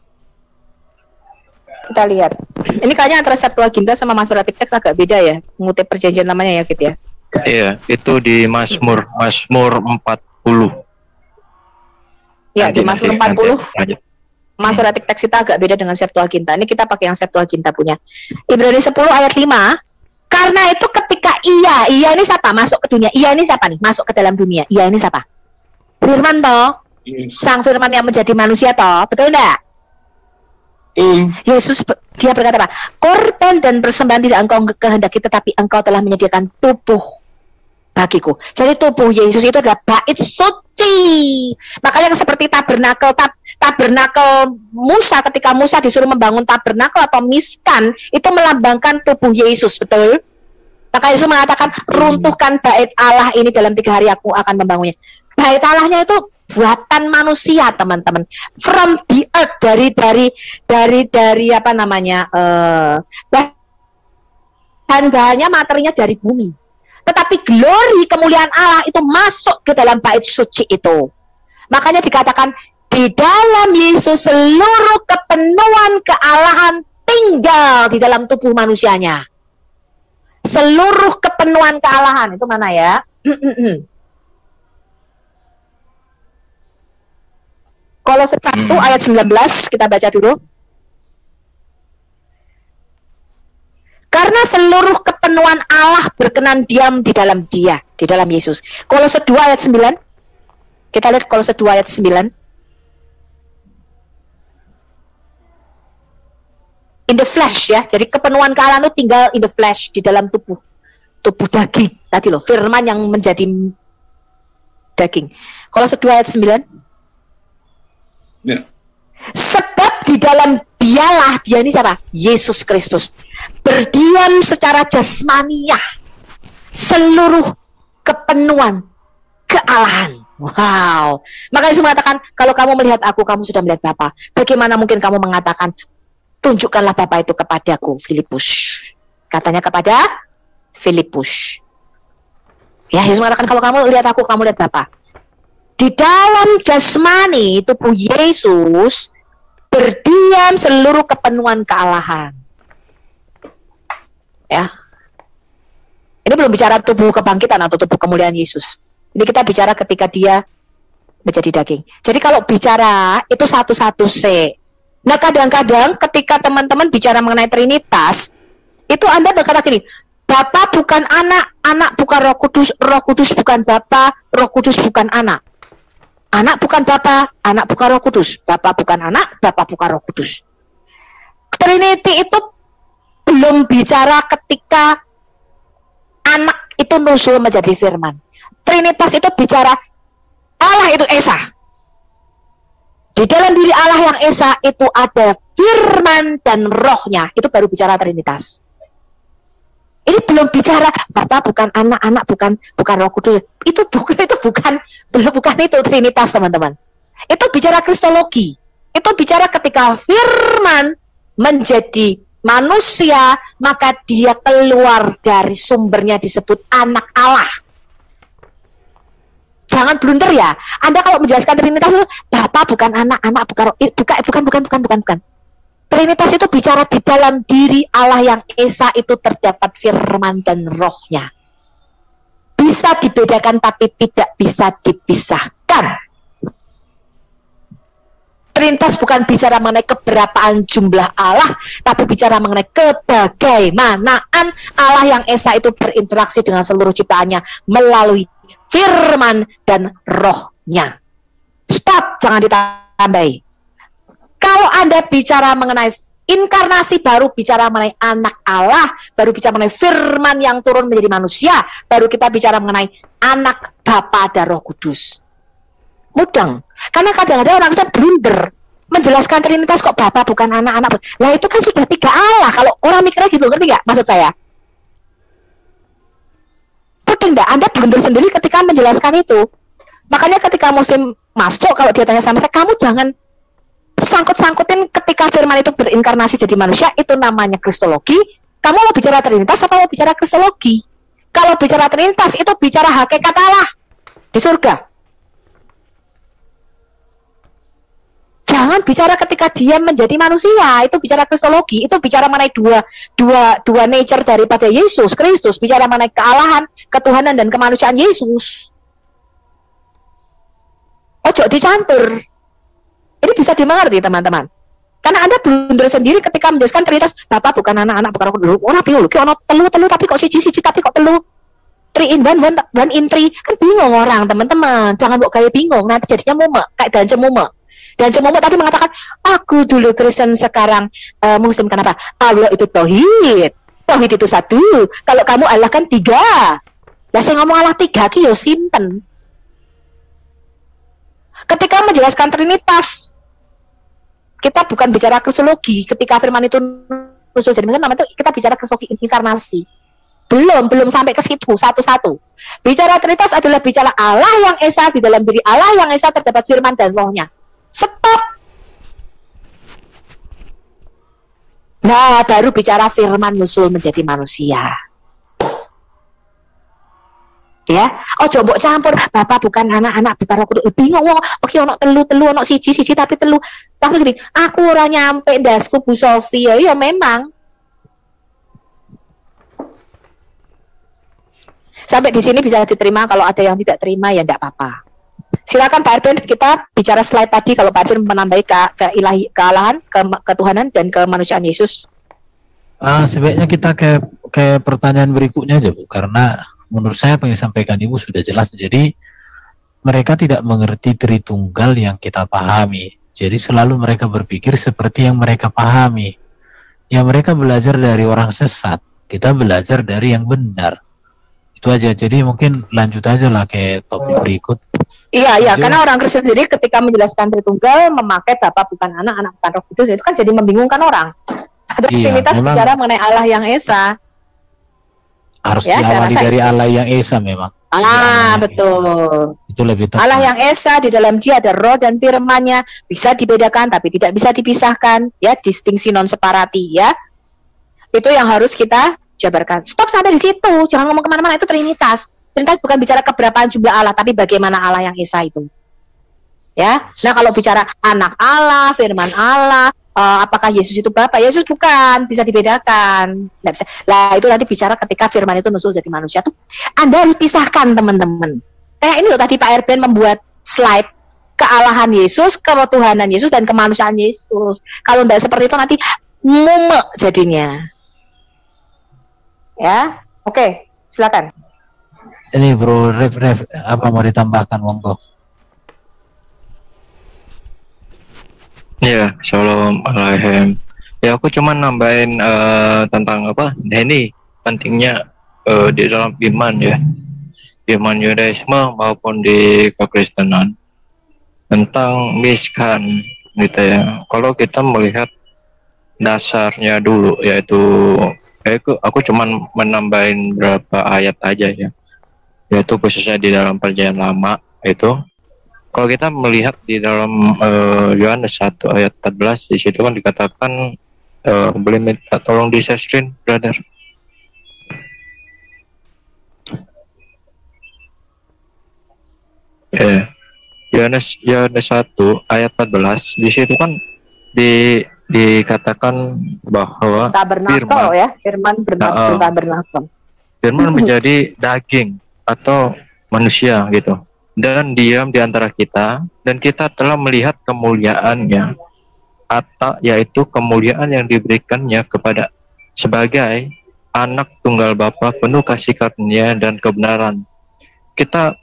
lihat. Ini kayaknya antara Septuaginta sama Masoretic Text agak beda ya, mengutip perjanjian lamanya ya, Fit ya. Iya, itu di Mazmur 40. Ya, di Mazmur 40. Masoretic Text kita agak beda dengan Septuaginta. Ini kita pakai yang Septuaginta punya. Ibrani 10 ayat 5. Karena itu ketika iya ini siapa? Masuk ke dunia. Iya ini siapa nih? Masuk ke dalam dunia. Iya ini siapa? Firman toh. Sang Firman yang menjadi manusia toh, betul enggak? Yesus dia berkata apa? Korban dan persembahan tidak engkau kehendaki, tetapi engkau telah menyediakan tubuh bagiku. Jadi tubuh Yesus itu adalah bait suci. Makanya seperti tabernakel Musa, ketika Musa disuruh membangun tabernakel atau miskan, itu melambangkan tubuh Yesus, betul? Maka Yesus mengatakan, runtuhkan bait Allah ini dalam 3 hari aku akan membangunnya. Bait Allahnya itu buatan manusia, teman-teman, from the earth, dari apa namanya, bahan-bahannya, materinya dari bumi. Tetapi glory, kemuliaan Allah itu masuk ke dalam bait suci itu. Makanya dikatakan di dalam Yesus seluruh kepenuhan kealahan tinggal di dalam tubuh manusianya. Seluruh kepenuhan kealahan itu mana ya? Kolose 1 ayat 19 kita baca dulu. Karena seluruh kepenuhan Allah berkenan diam di dalam Dia, di dalam Yesus. Kolose 2 ayat 9. Kita lihat Kolose 2 ayat 9. in the flesh ya. Jadi kepenuhan kealahan itu tinggal in the flesh, di dalam tubuh daging. Tadi loh, firman yang menjadi daging. Kolose 2 ayat 9. Ya. Sebab di dalam dialah, dia ini siapa? Yesus Kristus. Berdiam secara jasmaniah seluruh kepenuhan kealahan. Wow. Maka Yesus mengatakan, kalau kamu melihat aku, kamu sudah melihat Bapa. Bagaimana mungkin kamu mengatakan, tunjukkanlah Bapa itu kepadaku, Filipus. Katanya kepada Filipus. Ya, Yesus mengatakan, kalau kamu lihat aku, kamu lihat Bapa. Di dalam jasmani tubuh Yesus berdiam seluruh kepenuhan kealahan. Ya. Ini belum bicara tubuh kebangkitan atau tubuh kemuliaan Yesus. Ini kita bicara ketika dia menjadi daging. Jadi kalau bicara itu satu-satu C. Nah, kadang-kadang ketika teman-teman bicara mengenai Trinitas, itu Anda berkata gini, Bapa bukan anak, anak bukan Roh Kudus bukan Bapa, Roh Kudus bukan anak. Anak bukan Bapa, anak bukan Roh Kudus. Bapa bukan anak, Bapa bukan Roh Kudus. Trinity itu belum bicara ketika anak itu nusul menjadi firman. Trinitas itu bicara Allah itu Esa. Di dalam diri Allah yang Esa itu ada firman dan rohnya. Itu baru bicara Trinitas. Ini belum bicara Bapa bukan anak, anak bukan Roh Kudus. Itu bukan itu Trinitas, teman-teman. Itu bicara kristologi. Itu bicara ketika firman menjadi manusia, maka dia keluar dari sumbernya disebut anak Allah. Jangan blunder ya. Anda kalau menjelaskan Trinitas itu Bapa bukan anak, anak bukan roh. Bukan. Trinitas itu bicara di dalam diri Allah yang Esa itu terdapat firman dan rohnya. Bisa dibedakan tapi tidak bisa dipisahkan. Trinitas bukan bicara mengenai keberapaan jumlah Allah, tapi bicara mengenai kebagaimanaan Allah yang Esa itu berinteraksi dengan seluruh ciptaannya melalui firman dan rohnya. Stop, jangan ditambahi. Kalau Anda bicara mengenai inkarnasi, baru bicara mengenai anak Allah, baru bicara mengenai firman yang turun menjadi manusia, baru kita bicara mengenai anak Bapa dan Roh Kudus. Mudeng. Karena kadang-kadang orang Kristen blunder menjelaskan Trinitas kok Bapa bukan anak-anak. Lah itu kan sudah 3 Allah. Kalau orang mikirnya gitu, ngerti nggak maksud saya? Mudeng nggak? Anda blunder sendiri ketika menjelaskan itu. Makanya ketika Muslim masuk, kalau dia tanya sama saya, kamu jangan sangkut-sangkutin ketika firman itu berinkarnasi jadi manusia, itu namanya kristologi. Kamu mau bicara Trinitas apa mau bicara kristologi? Kalau bicara Trinitas itu bicara hakikat Allah di surga. Jangan bicara ketika dia menjadi manusia, itu bicara kristologi, itu bicara mengenai dua nature daripada Yesus Kristus, bicara mengenai kealahan, ketuhanan dan kemanusiaan Yesus. Ojo dicampur. Ini bisa dimengerti, teman-teman. Karena Anda blunder sendiri ketika menjelaskan Trinitas, Bapa bukan anak-anak bukan Roh Kudus. Orang bingung, ono telu tapi kok siji tapi kok telu. 3 in 1 in 3. Kan bingung orang, teman-teman. Jangan buat gaya bingung, nanti jadinya mumek, kayak Dance Mumek. Dance Mumek tadi mengatakan, aku dulu Kristen sekarang Muslim. Kenapa? Allah itu tauhid. Tauhid itu 1. Kalau kamu Allah kan 3. Lah saya ngomong Allah 3 ki yo sinten. Ketika menjelaskan Trinitas, kita bukan bicara kristologi. Ketika firman itu nusul jadi manusia, namanya itu kita bicara kristologi inkarnasi. Belum sampai ke situ satu-satu. Bicara Trinitas adalah bicara Allah yang Esa, di dalam diri Allah yang Esa terdapat firman dan rohnya. Stop. Nah, baru bicara firman nusul menjadi manusia. Ya, ojo mbok campur Bapa bukan anak-anak bukan Roh Kudus. Bingung wong, oke ono telu ono siji tapi telu. Langsung gini, aku ora nyampe ndasku Bu Sofi. Ya memang. Sampai di sini bisa diterima, kalau ada yang tidak terima ya enggak apa-apa. Silakan Pak Arvin, kita bicara slide tadi kalau Pak Arvin menambahi kealahan, ketuhanan dan kemanusiaan Yesus. Sebaiknya kita ke pertanyaan berikutnya aja Bu, karena menurut saya apa yang disampaikan Ibu sudah jelas. Jadi mereka tidak mengerti Tritunggal yang kita pahami. Jadi selalu mereka berpikir seperti yang mereka pahami. Ya mereka belajar dari orang sesat, kita belajar dari yang benar. Itu aja. Jadi mungkin lanjut aja lah kayak topik berikut. Iya, karena orang Kristen sendiri ketika menjelaskan Tritunggal memakai Bapa bukan anak, anak bukan Roh Kudus, itu kan jadi membingungkan orang. Trinitas bicara mengenai Allah yang Esa. Harus diawali dari Allah yang Esa memang. Betul. Itu lebih tepat. Allah yang Esa, di dalam Dia ada Roh dan Firman-Nya, bisa dibedakan tapi tidak bisa dipisahkan, ya, distingsi non separati, ya. Itu yang harus kita jabarkan. Stop sampai di situ, jangan ngomong kemana-mana. Itu Trinitas. Trinitas bukan bicara keberapaan jumlah Allah, tapi bagaimana Allah yang Esa itu, ya. Nah, kalau bicara anak Allah, Firman Allah, apakah Yesus itu Bapa? Yesus bukan, bisa dibedakan. Nggak bisa. Lah itu nanti bicara ketika Firman itu nusul jadi manusia tuh, Anda harus pisahkan teman-teman. Kayak ini loh tadi Pak Erben membuat slide kealahan Yesus, ketuhanan Yesus dan kemanusiaan Yesus. Kalau tidak seperti itu nanti mumek jadinya. Ya, oke, silakan. Ini bro, apa mau ditambahkan, monggo? Ya, Shalom Alaikum. Ya, aku cuma nambahin tentang apa? Ini pentingnya di dalam iman ya, iman Yudaisme maupun di kekristenan tentang miskan gitu ya. Kalau kita melihat dasarnya dulu, yaitu aku cuma menambahin berapa ayat aja ya, yaitu khususnya di dalam Perjanjian Lama itu. Kalau kita melihat di dalam Yohanes 1 ayat 14, di situ kan dikatakan, boleh minta tolong di share screen, brother. Yohanes 1 ayat 14, di situ kan dikatakan bahwa tabernakel ya, Firman tabernakel. Firman menjadi daging atau manusia gitu, dan diam di antara kita, dan kita telah melihat kemuliaannya, atau yaitu kemuliaan yang diberikannya kepada sebagai anak tunggal Bapa penuh kasih karunia dan kebenaran. Kita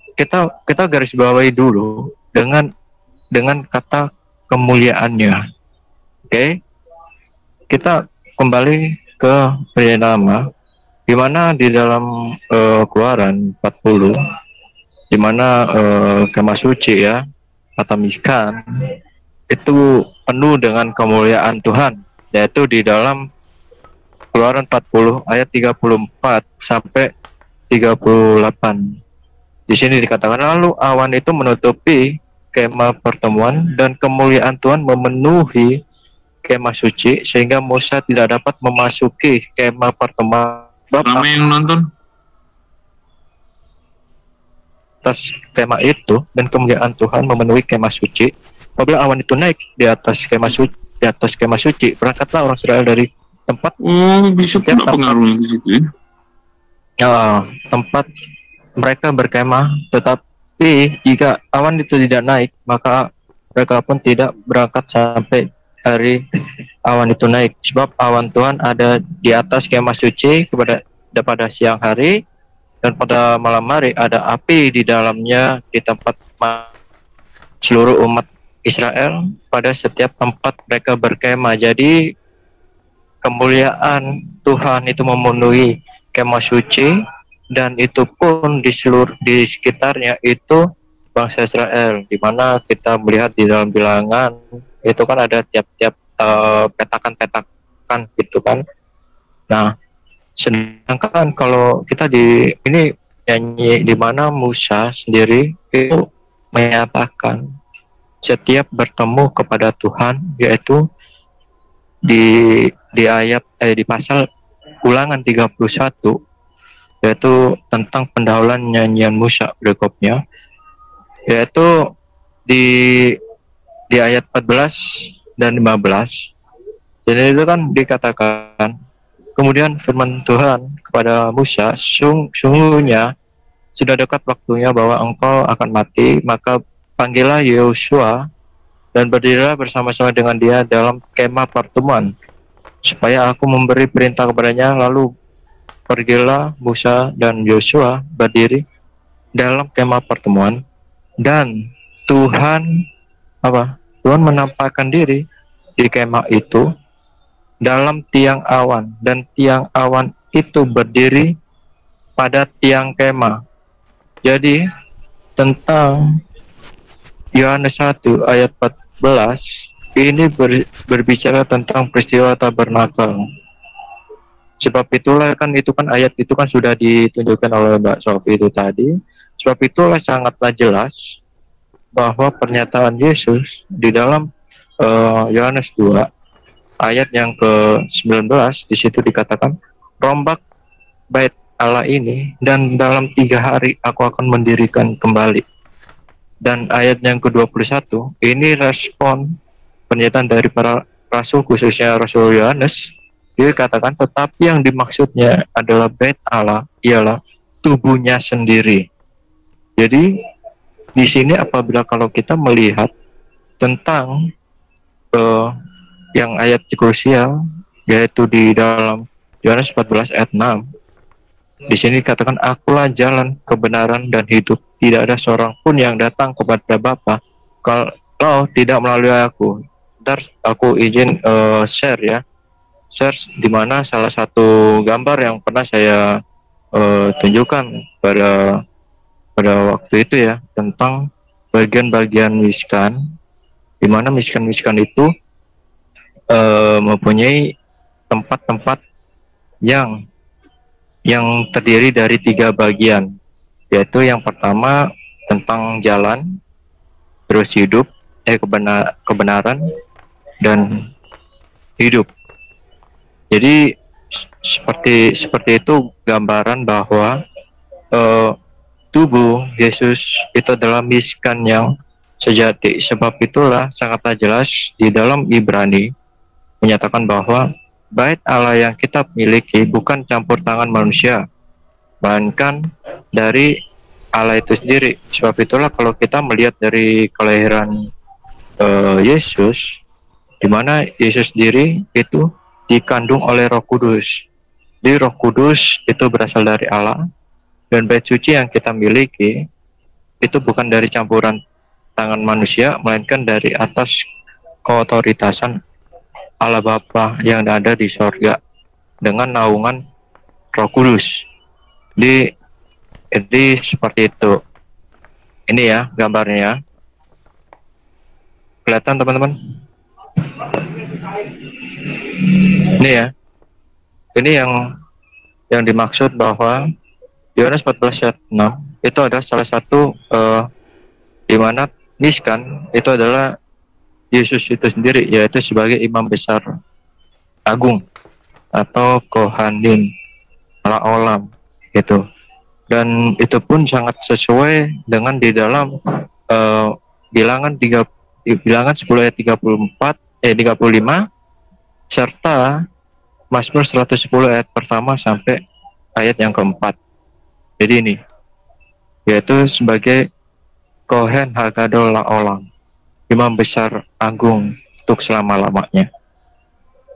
garis bawahi dulu dengan kata kemuliaannya. Oke. Kita kembali ke Perjanjian Lama, di mana di dalam Keluaran 40, di mana kemah suci ya, atau miskan itu penuh dengan kemuliaan Tuhan, yaitu di dalam Keluaran 40 ayat 34 sampai 38. Di sini dikatakan, lalu awan itu menutupi kemah pertemuan dan kemuliaan Tuhan memenuhi kemah suci sehingga Musa tidak dapat memasuki kemah pertemuan. Rame yang nonton atas kemah itu, dan kemuliaan Tuhan memenuhi kemah suci. Apabila awan itu naik di atas kemah suci, berangkatlah orang Israel dari tempat. Bisa pula pengaruhnya di situ ya. Tempat mereka berkemah, tetapi jika awan itu tidak naik, maka mereka pun tidak berangkat sampai hari awan itu naik, sebab awan Tuhan ada di atas kemah suci pada siang hari, dan pada malam hari ada api di dalamnya di tempat seluruh umat Israel pada setiap tempat mereka berkemah. Jadi kemuliaan Tuhan itu memenuhi kemah suci, dan itu pun di sekitarnya itu bangsa Israel, di mana kita melihat di dalam bilangan itu kan ada tiap-tiap petakan gitu kan. Nah, sedangkan kalau kita ini nyanyi di mana Musa sendiri itu menyatakan setiap bertemu kepada Tuhan, yaitu di ayat di pasal Ulangan 31, yaitu tentang pendahuluan nyanyian Musa berikutnya, yaitu di ayat 14 dan 15. Jadi itu kan dikatakan, kemudian firman Tuhan kepada Musa, sungguhnya sudah dekat waktunya bahwa engkau akan mati, maka panggillah Yosua dan berdirilah bersama-sama dengan dia dalam kemah pertemuan, supaya aku memberi perintah kepadanya. Lalu pergilah Musa dan Yosua berdiri dalam kemah pertemuan, dan Tuhan menampakkan diri di kemah itu, dalam tiang awan, dan tiang awan itu berdiri pada tiang kemah. Jadi tentang Yohanes 1 ayat 14 ini berbicara tentang peristiwa tabernakel. Sebab itulah itu kan ayat itu kan sudah ditunjukkan oleh Mbak Sofi itu tadi. Sebab itulah sangatlah jelas bahwa pernyataan Yesus di dalam Yohanes 2 ayat yang ke-19 di situ dikatakan, rombak bait Allah ini dan dalam 3 hari aku akan mendirikan kembali. Dan ayat yang ke-21 ini respon pernyataan dari para rasul, khususnya Rasul Yohanes. Dia katakan, tetapi yang dimaksudnya adalah bait Allah ialah tubuhnya sendiri. Jadi di sini apabila kalau kita melihat tentang yang ayat krusial, yaitu di dalam Yohanes 14 ayat 6, di sini katakan, akulah jalan, kebenaran, dan hidup. Tidak ada seorang pun yang datang kepada Bapa kalau tidak melalui aku. Ntar aku izin share ya. Share di mana salah satu gambar yang pernah saya tunjukkan pada waktu itu ya, tentang bagian-bagian miskan, di mana miskan-miskan itu mempunyai tempat-tempat yang terdiri dari 3 bagian, yaitu yang pertama tentang jalan, terus hidup, kebenaran, dan hidup. Jadi seperti itu gambaran bahwa tubuh Yesus itu adalah miskan yang sejati. Sebab itulah sangatlah jelas di dalam Ibrani menyatakan bahwa bait Allah yang kita miliki bukan campur tangan manusia, melainkan dari Allah itu sendiri. Sebab itulah kalau kita melihat dari kelahiran Yesus, di mana Yesus sendiri itu dikandung oleh Roh Kudus. Jadi Roh Kudus itu berasal dari Allah, dan bait suci yang kita miliki itu bukan dari campuran tangan manusia, melainkan dari atas keotoritasan Allah Bapa yang ada di sorga dengan naungan Roh Kudus. Jadi seperti itu. Ini ya gambarnya. Kelihatan teman-teman? Ini ya. Ini yang dimaksud bahwa Yohanes 14 ayat 6 itu adalah salah satu di mana miskan itu adalah Yesus itu sendiri, yaitu sebagai imam besar agung atau kohanim ala olam gitu. Dan itu pun sangat sesuai dengan di dalam bilangan 10 ayat 35 serta Mazmur 110 ayat pertama sampai ayat yang keempat. Jadi ini yaitu sebagai Kohen Hagadol Laolam, imam besar agung untuk selama-lamanya.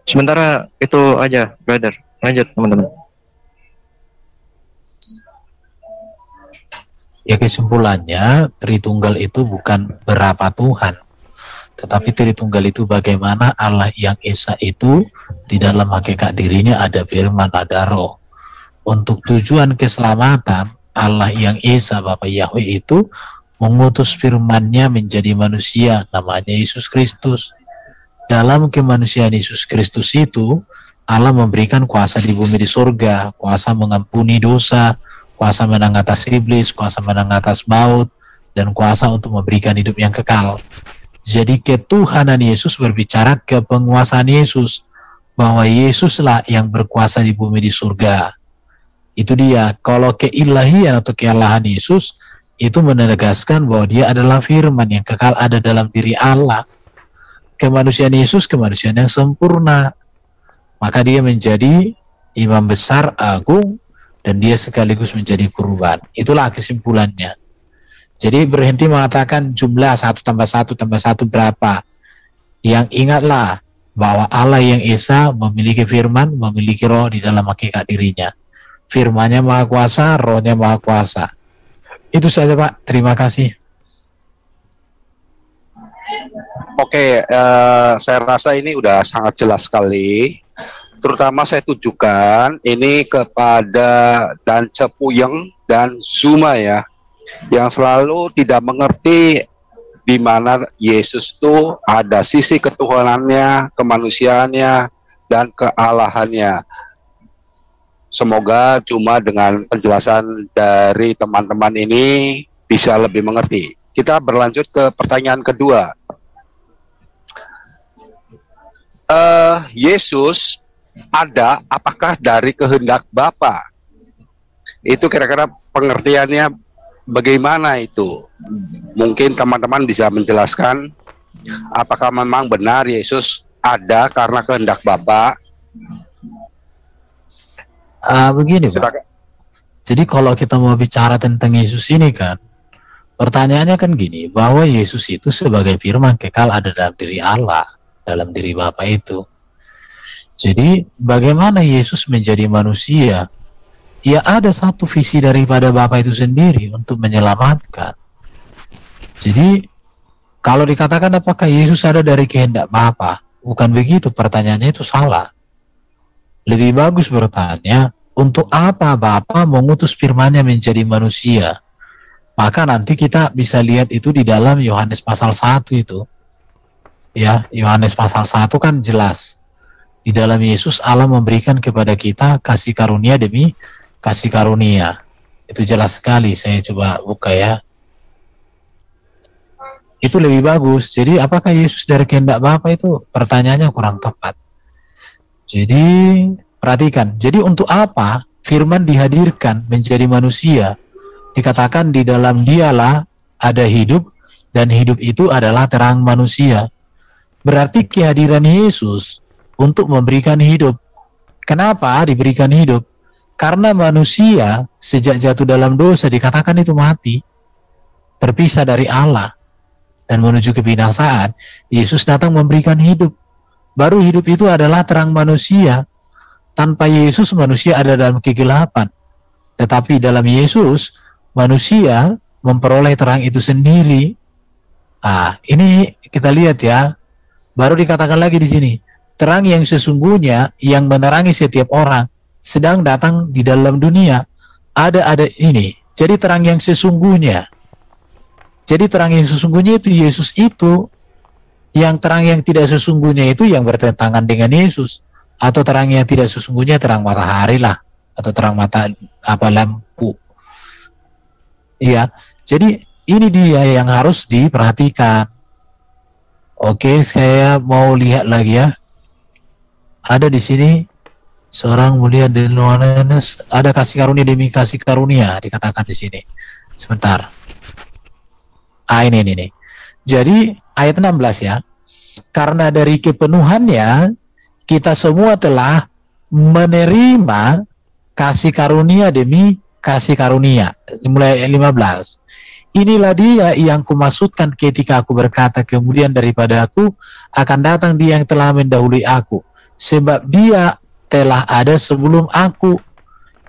Sementara itu aja, brother. Lanjut teman-teman. Ya, kesimpulannya Tritunggal itu bukan berapa Tuhan, tetapi Tritunggal itu bagaimana Allah yang Esa itu di dalam hakikat dirinya ada firman, ada roh. Untuk tujuan keselamatan, Allah yang Esa Bapa Yahweh itu mengutus firman-Nya menjadi manusia, namanya Yesus Kristus. Dalam kemanusiaan Yesus Kristus itu, Allah memberikan kuasa di bumi di surga, kuasa mengampuni dosa, kuasa menang atas iblis, kuasa menang atas maut, dan kuasa untuk memberikan hidup yang kekal. Jadi ketuhanan Yesus berbicara ke penguasaan Yesus, bahwa Yesuslah yang berkuasa di bumi di surga. Itu dia. Kalau keilahian atau kealahan Yesus itu menegaskan bahwa dia adalah firman yang kekal ada dalam diri Allah. Kemanusiaan Yesus kemanusiaan yang sempurna, maka dia menjadi imam besar agung dan dia sekaligus menjadi kurban. Itulah kesimpulannya. Jadi berhenti mengatakan jumlah 1 tambah 1 tambah 1 berapa. Yang ingatlah bahwa Allah yang Esa memiliki firman, memiliki roh di dalam hakikat dirinya. Firman-Nya Maha Kuasa, Roh-Nya Maha Kuasa. Itu saja Pak, terima kasih. Oke, saya rasa ini udah sangat jelas sekali. Terutama saya tujukan ini kepada Dance Puyeng dan Zuma ya, yang selalu tidak mengerti di mana Yesus itu ada sisi ketuhanannya, kemanusiaannya, dan kealahannya. Semoga cuma dengan penjelasan dari teman-teman ini bisa lebih mengerti. Kita berlanjut ke pertanyaan kedua. Yesus ada apakah dari kehendak Bapa? Itu kira-kira pengertiannya bagaimana itu? Mungkin teman-teman bisa menjelaskan apakah memang benar Yesus ada karena kehendak Bapa? Begini Pak. Jadi kalau kita mau bicara tentang Yesus ini kan, pertanyaannya kan gini, bahwa Yesus itu sebagai firman kekal ada dalam diri Allah, dalam diri Bapa itu. Jadi bagaimana Yesus menjadi manusia? Ya ada satu visi daripada Bapa itu sendiri untuk menyelamatkan. Jadi kalau dikatakan apakah Yesus ada dari kehendak Bapa, bukan begitu, pertanyaannya itu salah. Lebih bagus bertanya, untuk apa Bapa mengutus firman-Nya menjadi manusia? Maka nanti kita bisa lihat itu di dalam Yohanes pasal 1 itu. Ya, Yohanes pasal 1 kan jelas. Di dalam Yesus Allah memberikan kepada kita kasih karunia demi kasih karunia. Itu jelas sekali, saya coba buka ya. Itu lebih bagus. Jadi apakah Yesus dari kehendak Bapa itu? Pertanyaannya kurang tepat. Jadi perhatikan, jadi untuk apa firman dihadirkan menjadi manusia? Dikatakan di dalam Dialah ada hidup, dan hidup itu adalah terang manusia. Berarti kehadiran Yesus untuk memberikan hidup. Kenapa diberikan hidup? Karena manusia sejak jatuh dalam dosa dikatakan itu mati, terpisah dari Allah, dan menuju kebinasaan. Yesus datang memberikan hidup. Baru hidup itu adalah terang manusia. Tanpa Yesus manusia ada dalam kegelapan. Tetapi dalam Yesus manusia memperoleh terang itu sendiri. Ini kita lihat ya. Baru dikatakan lagi di sini, terang yang sesungguhnya yang menerangi setiap orang sedang datang di dalam dunia. Ada ini. Jadi terang yang sesungguhnya. Jadi terang yang sesungguhnya itu Yesus itu. Yang terang yang tidak sesungguhnya itu yang bertentangan dengan Yesus. Atau terang yang tidak sesungguhnya terang matahari lah, atau terang lampu. Iya. Jadi ini dia yang harus diperhatikan. Oke, saya mau lihat lagi ya. Ada di sini seorang mulia di Yohanes, ada kasih karunia demi kasih karunia dikatakan di sini. Sebentar. Ini. Jadi ayat 16 ya. Karena dari kepenuhannya kita semua telah menerima kasih karunia demi kasih karunia. Mulai 15. Inilah dia yang kumaksudkan ketika aku berkata kemudian daripada aku akan datang dia yang telah mendahului aku, sebab dia telah ada sebelum aku.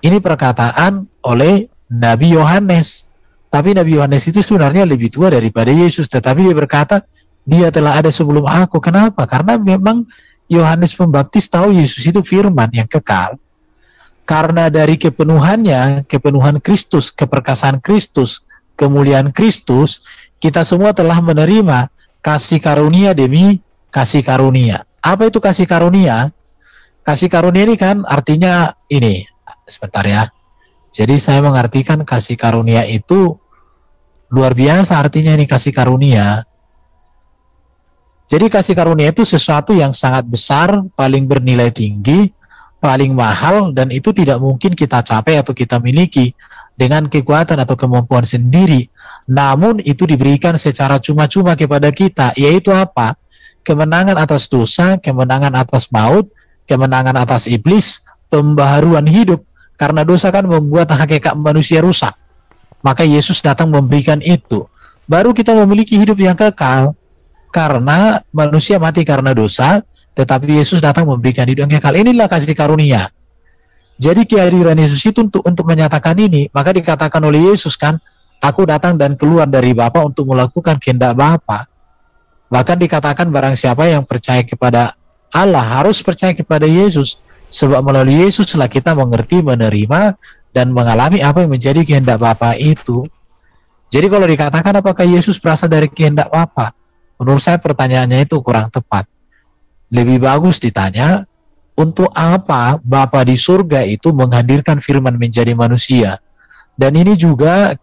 Ini perkataan oleh Nabi Yohanes. Tapi Nabi Yohanes itu sebenarnya lebih tua daripada Yesus, tetapi dia berkata dia telah ada sebelum aku. Kenapa? Karena memang Yohanes Pembaptis tahu Yesus itu firman yang kekal. Karena dari kepenuhannya, kepenuhan Kristus, keperkasaan Kristus, kemuliaan Kristus, kita semua telah menerima kasih karunia demi kasih karunia. Apa itu kasih karunia? Kasih karunia ini kan artinya ini. Sebentar ya. Jadi saya mengartikan kasih karunia itu luar biasa, artinya ini kasih karunia. Jadi kasih karunia itu sesuatu yang sangat besar, paling bernilai tinggi, paling mahal, dan itu tidak mungkin kita capai atau kita miliki dengan kekuatan atau kemampuan sendiri. Namun itu diberikan secara cuma-cuma kepada kita, yaitu apa? Kemenangan atas dosa, kemenangan atas maut, kemenangan atas iblis, pembaharuan hidup. Karena dosa kan membuat hakikat manusia rusak. Maka Yesus datang memberikan itu. Baru kita memiliki hidup yang kekal. Karena manusia mati karena dosa, tetapi Yesus datang memberikan hidup yang kekal. Inilah kasih karunia. Jadi kehadiran Yesus itu untuk menyatakan ini, maka dikatakan oleh Yesus kan, aku datang dan keluar dari Bapa untuk melakukan kehendak Bapa. Bahkan dikatakan barang siapa yang percaya kepada Allah harus percaya kepada Yesus, sebab melalui Yesuslah kita mengerti, menerima, dan mengalami apa yang menjadi kehendak Bapa itu. Jadi kalau dikatakan apakah Yesus berasal dari kehendak Bapa, menurut saya pertanyaannya itu kurang tepat. Lebih bagus ditanya, untuk apa Bapa di surga itu menghadirkan firman menjadi manusia? Dan ini juga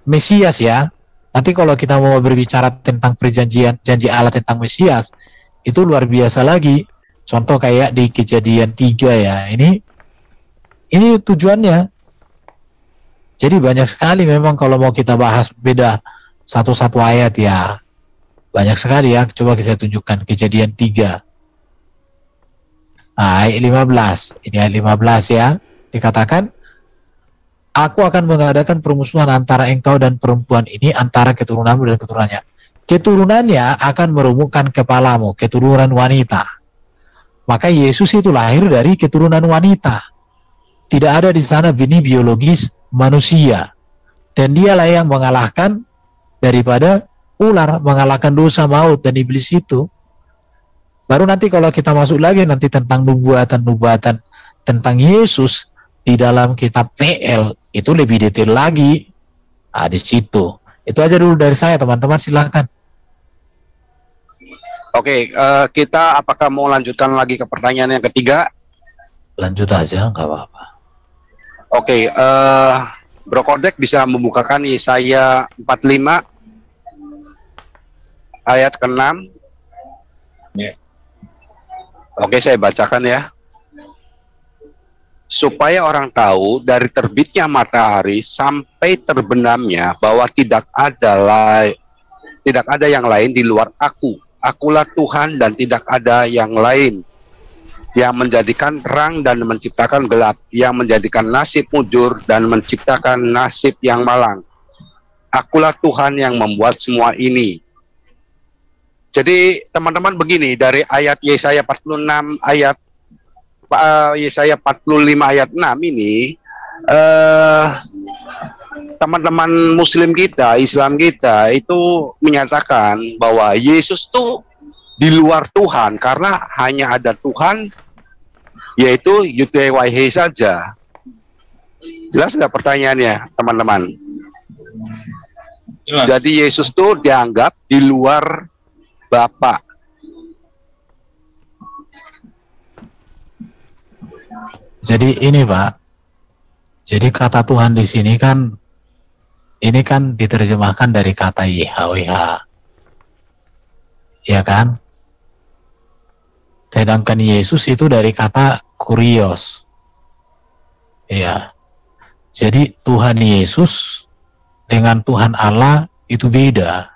Mesias ya. Nanti kalau kita mau berbicara tentang perjanjian janji Allah tentang Mesias, itu luar biasa lagi. Contoh kayak di Kejadian 3 ya. Ini tujuannya. Jadi banyak sekali memang kalau mau kita bahas beda satu-satu ayat ya. Banyak sekali ya. Coba kita tunjukkan Kejadian 3. Ayat 15. Ini ayat 15 ya. Dikatakan, aku akan mengadakan permusuhan antara engkau dan perempuan ini, antara keturunanmu dan keturunannya. Keturunannya akan merumukkan kepalamu, keturunan wanita. Maka Yesus itu lahir dari keturunan wanita. Tidak ada di sana benih biologis manusia. Dan dialah yang mengalahkan daripada ular, mengalahkan dosa, maut, dan iblis itu. Baru nanti kalau kita masuk lagi nanti tentang nubuatan-nubuatan tentang Yesus di dalam kitab PL itu lebih detail lagi. Nah, di situ. Itu aja dulu dari saya, teman-teman, silakan. Oke, kita apakah mau lanjutkan lagi ke pertanyaan yang ketiga? Lanjut aja, nggak apa-apa. Oke, Bro Kodek bisa membukakan Yesaya 45 ayat ke-6. Ya. Oke, saya bacakan ya. Supaya orang tahu dari terbitnya matahari sampai terbenamnya bahwa tidak ada yang lain di luar aku. Akulah Tuhan dan tidak ada yang lain, yang menjadikan terang dan menciptakan gelap, yang menjadikan nasib mujur dan menciptakan nasib yang malang. Akulah Tuhan yang membuat semua ini. Jadi teman-teman begini, dari ayat Yesaya 46 ayat Yesaya 45 ayat 6 ini, teman-teman Muslim kita, Islam kita itu menyatakan bahwa Yesus tuh di luar Tuhan karena hanya ada Tuhan, yaitu YHWH saja. Jelas nggak pertanyaannya, teman-teman? Jelas. Jadi Yesus tuh dianggap di luar Bapa. Jadi ini Pak, jadi kata Tuhan di sini kan, ini kan diterjemahkan dari kata YHWH, ya kan? Sedangkan Yesus itu dari kata Kurios, ya. Jadi Tuhan Yesus dengan Tuhan Allah itu beda.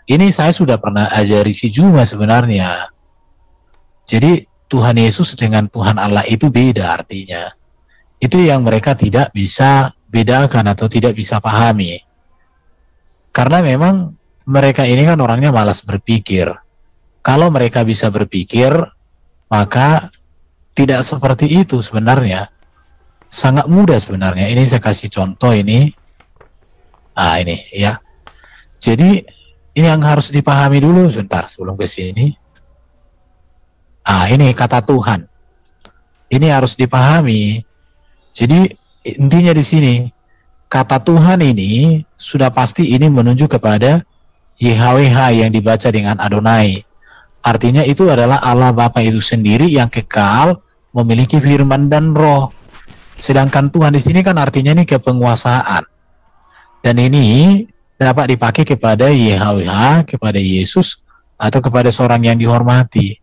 Ini saya sudah pernah ajari si Juma sebenarnya. Jadi Tuhan Yesus dengan Tuhan Allah itu beda artinya. Itu yang mereka tidak bisa bedakan atau tidak bisa pahami. Karena memang mereka ini kan orangnya malas berpikir. Kalau mereka bisa berpikir, maka tidak seperti itu sebenarnya. Sangat mudah sebenarnya. Ini saya kasih contoh ini. Ah ini ya. Jadi ini yang harus dipahami dulu sebentar sebelum ke sini. Ah, ini kata Tuhan. Ini harus dipahami. Jadi intinya di sini kata Tuhan ini sudah pasti ini menunjuk kepada YHWH yang dibaca dengan Adonai. Artinya itu adalah Allah Bapa itu sendiri yang kekal, memiliki firman dan roh. Sedangkan Tuhan di sini kan artinya ini kepenguasaan. Dan ini dapat dipakai kepada YHWH, kepada Yesus, atau kepada seorang yang dihormati.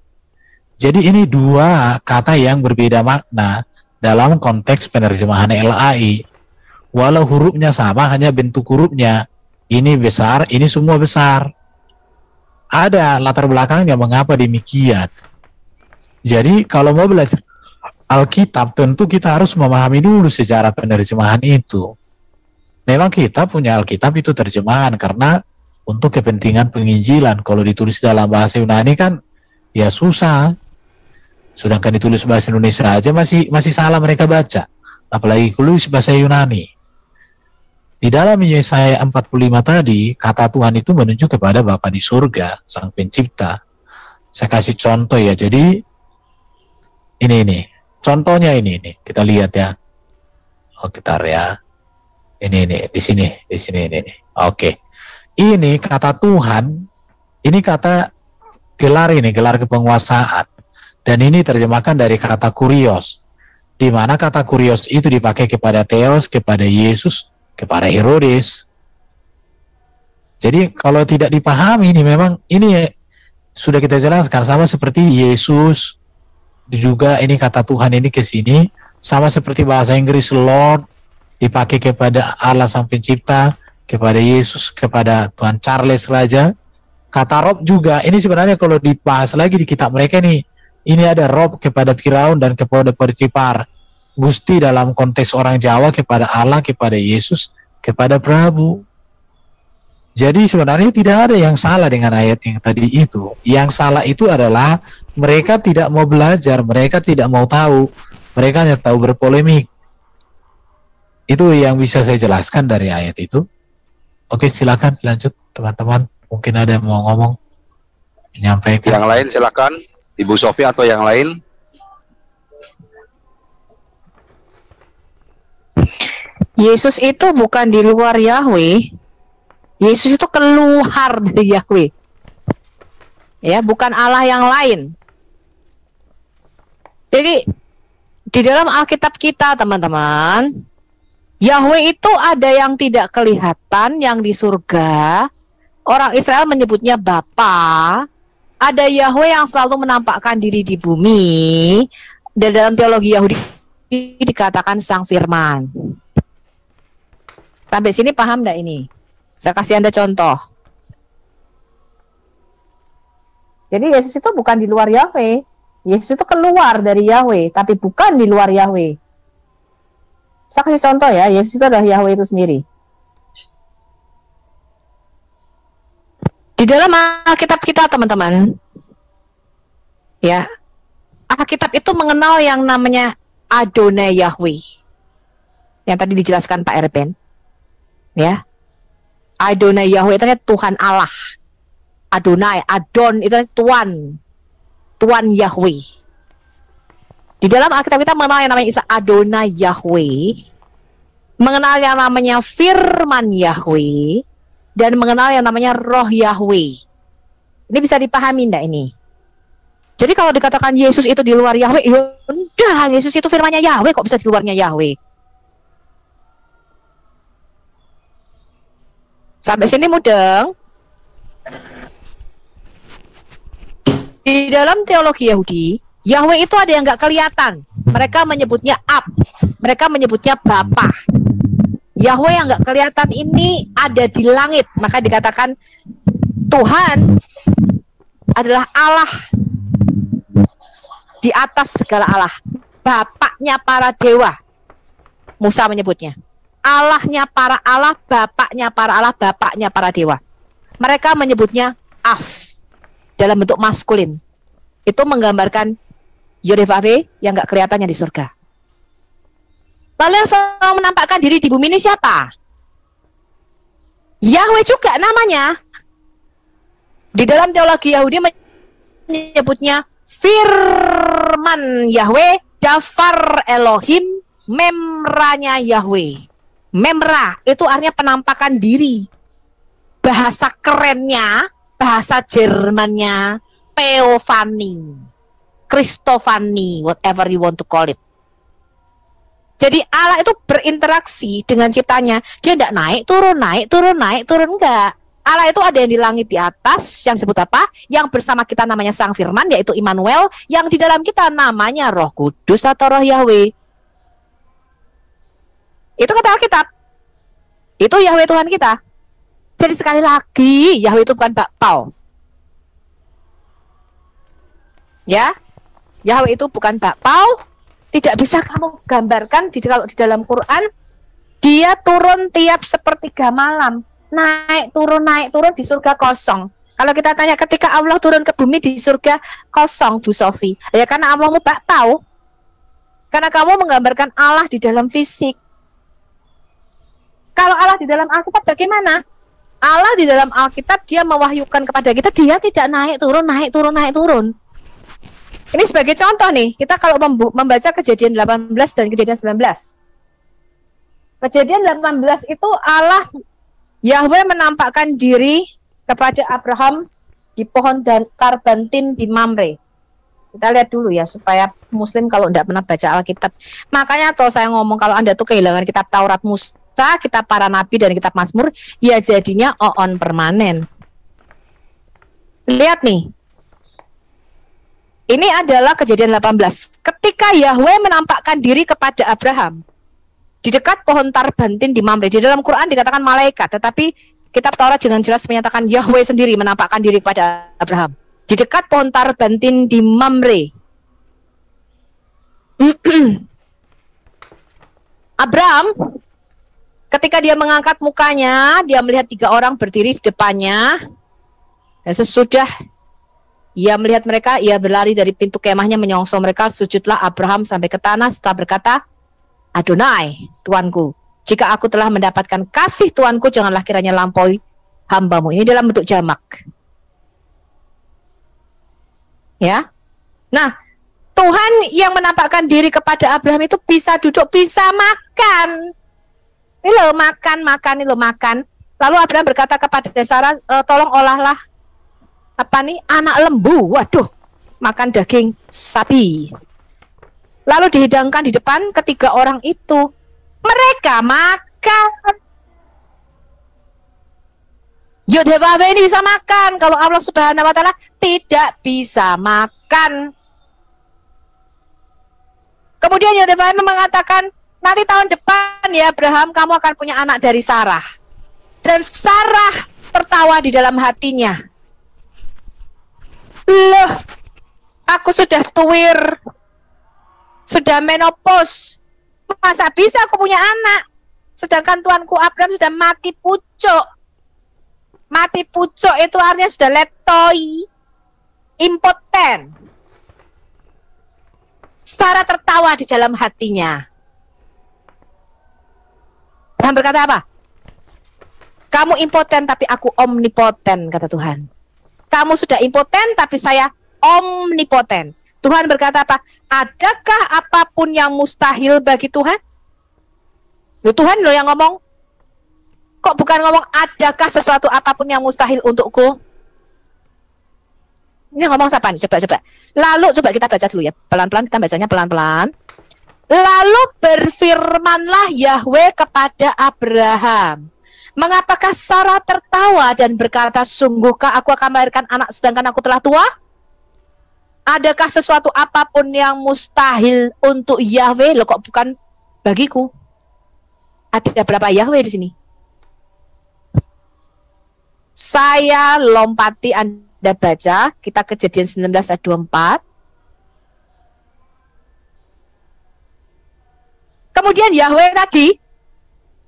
Jadi ini dua kata yang berbeda makna dalam konteks penerjemahan LAI. Walau hurufnya sama, hanya bentuk hurufnya. Ini besar, ini semua besar. Ada latar belakangnya mengapa demikian. Jadi kalau mau belajar Alkitab, tentu kita harus memahami dulu sejarah penerjemahan itu. Memang kita punya Alkitab itu terjemahan karena untuk kepentingan penginjilan. Kalau ditulis dalam bahasa Yunani kan ya susah. Sedangkan ditulis bahasa Indonesia aja masih salah mereka baca. Apalagi tulis bahasa Yunani. Di dalam Yesaya 45 tadi, kata Tuhan itu menunjuk kepada Bapa di surga, Sang Pencipta. Saya kasih contoh ya. Jadi ini. Contohnya ini. Kita lihat ya. Oh, gitar ya. Ini di sini ini. Oke. Ini kata Tuhan, ini kata gelar kepenguasaan. Dan ini terjemahkan dari kata kurios. Di mana kata kurios itu dipakai kepada Theos, kepada Yesus, kepada Herodes. Jadi kalau tidak dipahami ini memang ini sudah kita jelaskan sama seperti Yesus juga ini kata Tuhan ini ke sini sama seperti bahasa Inggris Lord dipakai kepada Allah Sang Pencipta, kepada Yesus, kepada Tuhan Charles Raja. Kata Rob juga ini sebenarnya kalau dibahas lagi di kitab mereka nih, ini ada Rob kepada Firaun dan kepada Potifar. Gusti dalam konteks orang Jawa kepada Allah, kepada Yesus, kepada Prabu. Jadi sebenarnya tidak ada yang salah dengan ayat yang tadi itu. Yang salah itu adalah mereka tidak mau belajar, mereka tidak mau tahu, mereka hanya tahu berpolemik. Itu yang bisa saya jelaskan dari ayat itu. Oke, silakan lanjut teman-teman. Mungkin ada yang mau ngomong, menyampaikan. Yang lain silakan, Ibu Sofi atau yang lain. Yesus itu bukan di luar Yahweh. Yesus itu keluar dari Yahweh. Ya, bukan Allah yang lain. Jadi di dalam Alkitab kita, teman-teman, Yahweh itu ada yang tidak kelihatan, yang di surga. Orang Israel menyebutnya Bapa. Ada Yahweh yang selalu menampakkan diri di bumi. Dan dalam teologi Yahudi dikatakan Sang Firman. Sampai sini paham enggak ini? Saya kasih Anda contoh. Jadi Yesus itu bukan di luar Yahweh. Yesus itu keluar dari Yahweh, tapi bukan di luar Yahweh. Saya kasih contoh ya, Yesus itu adalah Yahweh itu sendiri. Di dalam Alkitab kita, teman-teman, ya, Alkitab itu mengenal yang namanya Adonai Yahweh. Yang tadi dijelaskan Pak Erben. Ya, Adonai Yahweh itu Tuhan Allah. Adonai, Adon itu Tuhan Yahweh. Di dalam Alkitab kita mengenal yang namanya Adonai Yahweh, mengenal yang namanya Firman Yahweh, dan mengenal yang namanya Roh Yahweh. Ini bisa dipahami enggak ini? Jadi kalau dikatakan Yesus itu di luar Yahweh, ya udah, Yesus itu firmannya Yahweh, kok bisa di luarnya Yahweh? Sampai sini mudeng. Di dalam teologi Yahudi, Yahweh itu ada yang nggak kelihatan. Mereka menyebutnya Ab, mereka menyebutnya Bapa. Yahweh yang nggak kelihatan ini ada di langit, maka dikatakan Tuhan adalah Allah di atas segala Allah, Bapaknya para dewa. Musa menyebutnya Allahnya para Allah, Bapaknya para Allah, Bapaknya para dewa. Mereka menyebutnya Af dalam bentuk maskulin. Itu menggambarkan Yodevave yang nggak kelihatannya di surga. Lalu yang selalu menampakkan diri di bumi ini siapa? Yahweh juga namanya. Di dalam teologi Yahudi menyebutnya Firman Yahweh, Dafar Elohim, Memranya Yahweh. Memra itu artinya penampakan diri. Bahasa kerennya, bahasa Jermannya Theophany, Christophany, whatever you want to call it. Jadi Allah itu berinteraksi dengan ciptanya. Dia tidak naik, turun, enggak. Allah itu ada yang di langit di atas, yang disebut apa? Yang bersama kita namanya Sang Firman, yaitu Immanuel. Yang di dalam kita namanya Roh Kudus atau Roh Yahweh. Itu kata Alkitab. Itu Yahweh Tuhan kita. Jadi sekali lagi, Yahweh itu bukan bakpao. Ya, Yahweh itu bukan bakpao. Tidak bisa kamu gambarkan kalau di dalam Quran dia turun tiap sepertiga malam, naik turun di surga kosong. Kalau kita tanya ketika Allah turun ke bumi di surga kosong, Bu Sofi, ya karena Allahmu bakpao. Karena kamu menggambarkan Allah di dalam fisik. Kalau Allah di dalam Alkitab bagaimana? Allah di dalam Alkitab dia mewahyukan kepada kita, dia tidak naik turun, naik turun, naik turun. Ini sebagai contoh nih, kita kalau membaca Kejadian 18 dan Kejadian 19. Kejadian 18 itu Allah, Yahweh menampakkan diri kepada Abraham di pohon dan karbantin di Mamre. Kita lihat dulu ya, supaya Muslim kalau tidak pernah baca Alkitab. Makanya toh saya ngomong kalau Anda tuh kehilangan kitab Taurat Musa, kitab para nabi dan kitab Mazmur, ya jadinya oon permanen. Lihat nih. Ini adalah Kejadian 18. Ketika Yahweh menampakkan diri kepada Abraham di dekat pohon tarbantin di Mamre. Di dalam Quran dikatakan malaikat, tetapi kitab Taurat dengan jelas menyatakan Yahweh sendiri menampakkan diri kepada Abraham di dekat pohon tarbantin di Mamre. Abraham, ketika dia mengangkat mukanya, dia melihat 3 orang berdiri di depannya. Dan sesudah ia melihat mereka, ia berlari dari pintu kemahnya menyongsong mereka. Sujudlah Abraham sampai ke tanah setelah berkata, Adonai, Tuanku, jika aku telah mendapatkan kasih Tuanku, janganlah kiranya lampaui hambamu. Ini dalam bentuk jamak. Ya. Nah, Tuhan yang menampakkan diri kepada Abraham itu bisa duduk, bisa makan. Ini loh, makan, ini loh, makan. Lalu Abraham berkata kepada Sarah, tolong olahlah anak lembu. Waduh, makan daging sapi. Lalu dihidangkan di depan ketiga orang itu. Mereka makan. Yud-Heh-Wah-Weh ini bisa makan. Kalau Allah Subhanahu wa Ta'ala tidak bisa makan. Kemudian Yud-Heh-Wah-Weh mengatakan, nanti tahun depan ya Abraham, kamu akan punya anak dari Sarah. Dan Sarah tertawa di dalam hatinya. Loh, aku sudah tuwir, sudah menopause, masa bisa aku punya anak? Sedangkan tuanku Abraham sudah mati pucuk. Mati pucuk itu artinya sudah letoi, impoten. Sarah tertawa di dalam hatinya. Tuhan berkata apa? Kamu impoten tapi aku omnipoten, kata Tuhan. Kamu sudah impoten, tapi saya omnipoten. Tuhan berkata apa? Adakah apapun yang mustahil bagi Tuhan? Loh, Tuhan loh yang ngomong. Kok bukan ngomong adakah sesuatu apapun yang mustahil untukku? Ini ngomong siapa nih? Coba. Lalu coba kita baca dulu ya. Pelan-pelan, kita bacanya pelan-pelan. Lalu berfirmanlah Yahweh kepada Abraham. Mengapakah Sarah tertawa dan berkata, sungguhkah aku akan melahirkan anak sedangkan aku telah tua? Adakah sesuatu apapun yang mustahil untuk Yahweh? Loh, kok bukan bagiku? Ada berapa Yahweh di sini? Saya lompati, Anda baca, kita Kejadian 19 ayat 24. Kemudian Yahweh tadi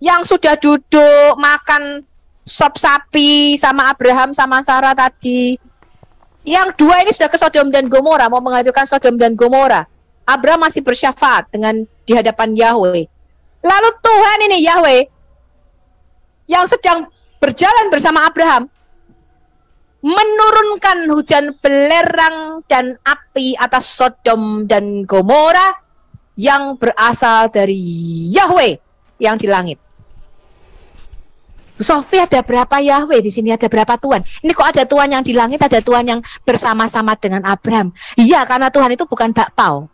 yang sudah duduk makan sop sapi sama Abraham sama Sarah tadi. Yang 2 ini sudah ke Sodom dan Gomora, mau menghancurkan Sodom dan Gomora. Abraham masih bersyafaat dengan di hadapan Yahweh. Lalu Tuhan ini Yahweh yang sedang berjalan bersama Abraham menurunkan hujan belerang dan api atas Sodom dan Gomora yang berasal dari Yahweh yang di langit. Sofi, ada berapa Yahweh di sini? Ada berapa Tuhan? Ini kok ada Tuhan yang di langit, ada Tuhan yang bersama-sama dengan Abraham? Iya, karena Tuhan itu bukan bakpao.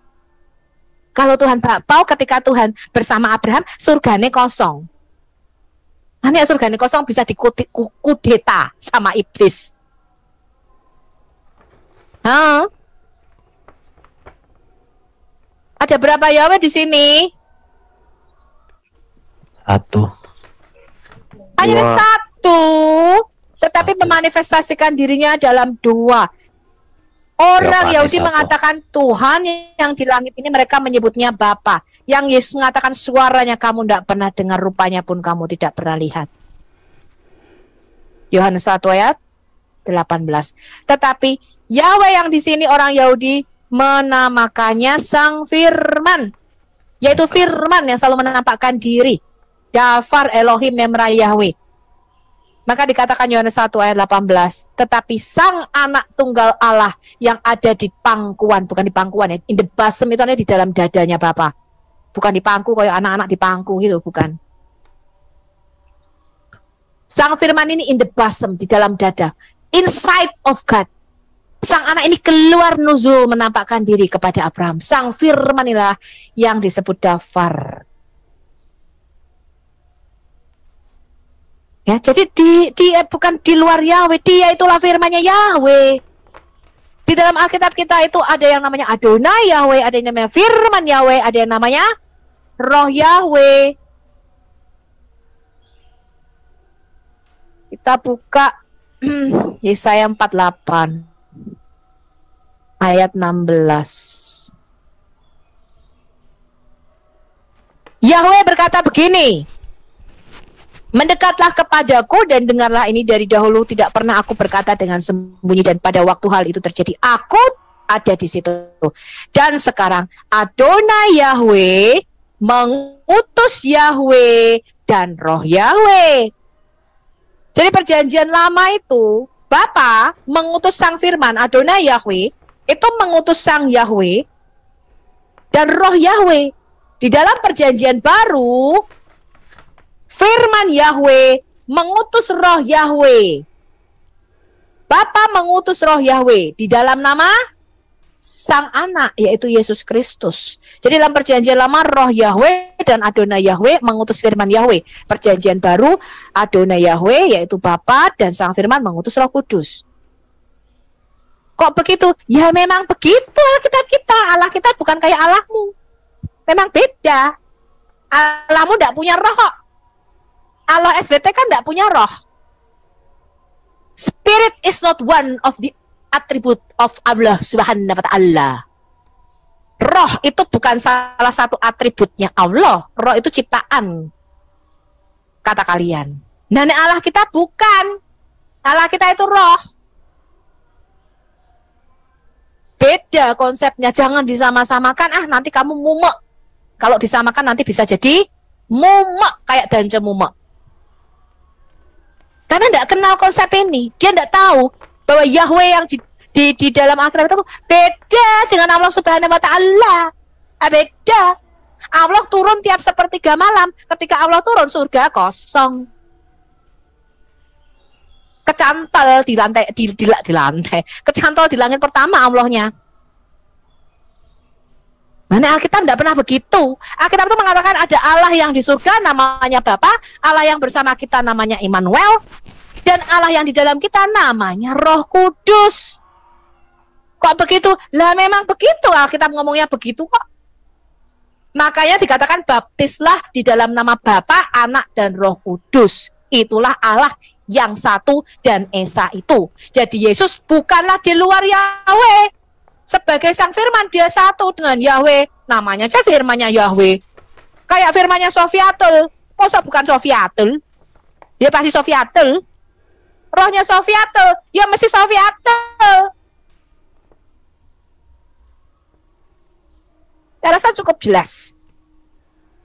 Kalau Tuhan bakpao, ketika Tuhan bersama Abraham, surganya kosong. Nanti surganya kosong bisa dikudeta sama iblis. Ada berapa Yahweh di sini? 1. Hanya 1, tetapi memanifestasikan dirinya dalam 2. Orang Yahudi mengatakan Tuhan yang di langit ini mereka menyebutnya Bapa. Yang Yesus mengatakan suaranya kamu tidak pernah dengar, rupanya pun kamu tidak pernah lihat. Yohanes 1 ayat 18. Tetapi Yahweh yang di sini orang Yahudi menamakannya Sang Firman, yaitu Firman yang selalu menampakkan diri. Dafar Elohim Memra Yahweh. Maka dikatakan Yohanes 1 ayat 18, tetapi sang anak tunggal Allah yang ada di pangkuan, bukan di pangkuan ya, in the bosom itu di dalam dadanya Bapa. Bukan di pangku kayak anak-anak di pangku gitu, bukan. Sang firman ini in the bosom, di dalam dada, inside of God. Sang anak ini keluar nuzul menampakkan diri kepada Abraham. Sang firman inilah yang disebut Dafar. Ya, jadi dia bukan di luar Yahweh, dia itulah firman-Nya Yahweh. Di dalam Alkitab kita itu ada yang namanya Adonai Yahweh, ada yang namanya firman Yahweh, ada yang namanya Roh Yahweh. Kita buka Yesaya 48 ayat 16. Yahweh berkata begini, mendekatlah kepadaku dan dengarlah ini dari dahulu tidak pernah aku berkata dengan sembunyi dan pada waktu hal itu terjadi aku ada di situ. Dan sekarang Adonai Yahweh mengutus Yahweh dan Roh Yahweh. Jadi perjanjian lama itu Bapa mengutus sang firman Adonai Yahweh, itu mengutus sang Yahweh dan Roh Yahweh. Di dalam perjanjian baru firman Yahweh mengutus Roh Yahweh. Bapa mengutus Roh Yahweh di dalam nama Sang Anak, yaitu Yesus Kristus. Jadi dalam perjanjian lama Roh Yahweh dan Adonai Yahweh mengutus firman Yahweh. Perjanjian baru Adonai Yahweh yaitu Bapa dan Sang Firman mengutus Roh Kudus. Kok begitu? Ya memang begitu Alkitab kita. Allah kita bukan kayak Allahmu. Memang beda. Allahmu tidak punya roh kok. Allah SBT kan tidak punya roh. Spirit is not one of the attribute of Allah Subhanahu wa ta'ala. Roh itu bukan salah satu atributnya Allah. Roh itu ciptaan, kata kalian. Nah, Allah kita bukan. Allah kita itu roh. Beda konsepnya. Jangan disama-samakan. Nanti kamu mumek. Kalau disamakan nanti bisa jadi mumek kayak dance mumek. Karena tidak kenal konsep ini. Dia tidak tahu bahwa Yahweh yang di dalam Alkitab itu beda dengan Allah Subhanahu wa ta'ala. Beda. Allah turun tiap sepertiga malam. Ketika Allah turun surga kosong. Kecantol di lantai, di lantai. Kecantol di langit pertama Allahnya. Mana Alkitab tidak pernah begitu. Alkitab itu mengatakan ada Allah yang di surga namanya Bapa, Allah yang bersama kita namanya Immanuel, dan Allah yang di dalam kita namanya Roh Kudus. Kok begitu? Lah memang begitu, Alkitab ngomongnya begitu kok. Makanya dikatakan baptislah di dalam nama Bapa, Anak, dan Roh Kudus. Itulah Allah yang satu dan esa itu. Jadi Yesus bukanlah di luar Yahweh. Sebagai sang firman dia satu dengan Yahweh. Namanya aja firmannya Yahweh. Kayak firmannya Sofiatul. Masa bukan Sofiatul? Ya pasti Sofiatul. Rohnya Sofiatul. Ya mesti Sofiatul. Saya rasa cukup jelas.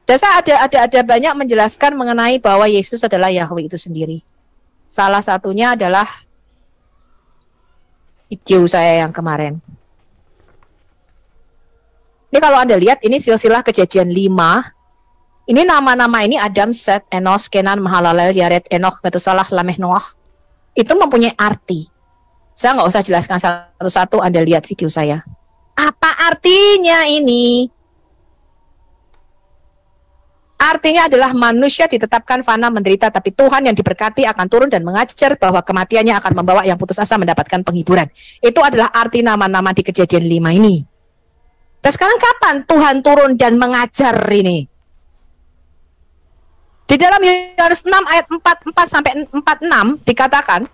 Dan saya ada banyak menjelaskan mengenai bahwa Yesus adalah Yahweh itu sendiri. Salah satunya adalah video saya yang kemarin. Ini kalau Anda lihat, ini silsilah Kejadian 5. Ini nama-nama ini Adam, Set, Enos, Kenan, Mahalalel, Yared, Enoch, Metusalah, Lameh, Noah. Itu mempunyai arti. Saya nggak usah jelaskan satu-satu, Anda lihat video saya. Apa artinya ini? Artinya adalah manusia ditetapkan fana menderita, tapi Tuhan yang diberkati akan turun dan mengajar bahwa kematiannya akan membawa yang putus asa mendapatkan penghiburan. Itu adalah arti nama-nama di Kejadian 5 ini. Dan sekarang kapan Tuhan turun dan mengajar ini? Di dalam Yohanes 6 ayat 44 sampai 46 dikatakan,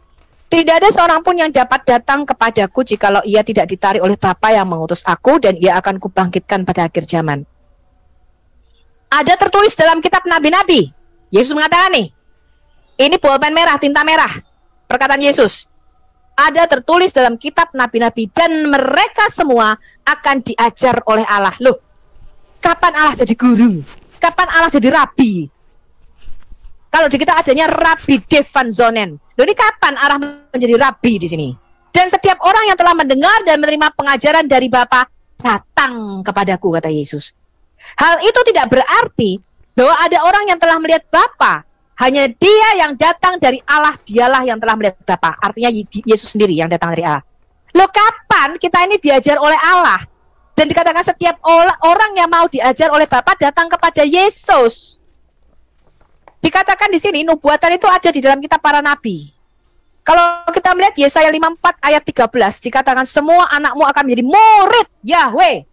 tidak ada seorang pun yang dapat datang kepadaku jikalau ia tidak ditarik oleh Bapa yang mengutus aku, dan ia akan kubangkitkan pada akhir zaman. Ada tertulis dalam kitab nabi-nabi. Yesus mengatakan nih, ini pulpen merah, tinta merah. Perkataan Yesus. Ada tertulis dalam kitab nabi-nabi, dan mereka semua akan diajar oleh Allah. Loh, kapan Allah jadi guru? Kapan Allah jadi rabi? Kalau di kita adanya Rabbi Dave Van Zonen. Loh, ini kapan arah menjadi Rabbi di sini? Dan setiap orang yang telah mendengar dan menerima pengajaran dari Bapa datang kepadaku, kata Yesus. Hal itu tidak berarti bahwa ada orang yang telah melihat Bapa. Hanya dia yang datang dari Allah, dialah yang telah melihat Bapa. Artinya Yesus sendiri yang datang dari Allah. Loh, kapan kita ini diajar oleh Allah? Dan dikatakan setiap orang yang mau diajar oleh Bapa datang kepada Yesus. Dikatakan di sini nubuatan itu ada di dalam kitab para nabi. Kalau kita melihat Yesaya 54 ayat 13, dikatakan semua anakmu akan menjadi murid Yahweh.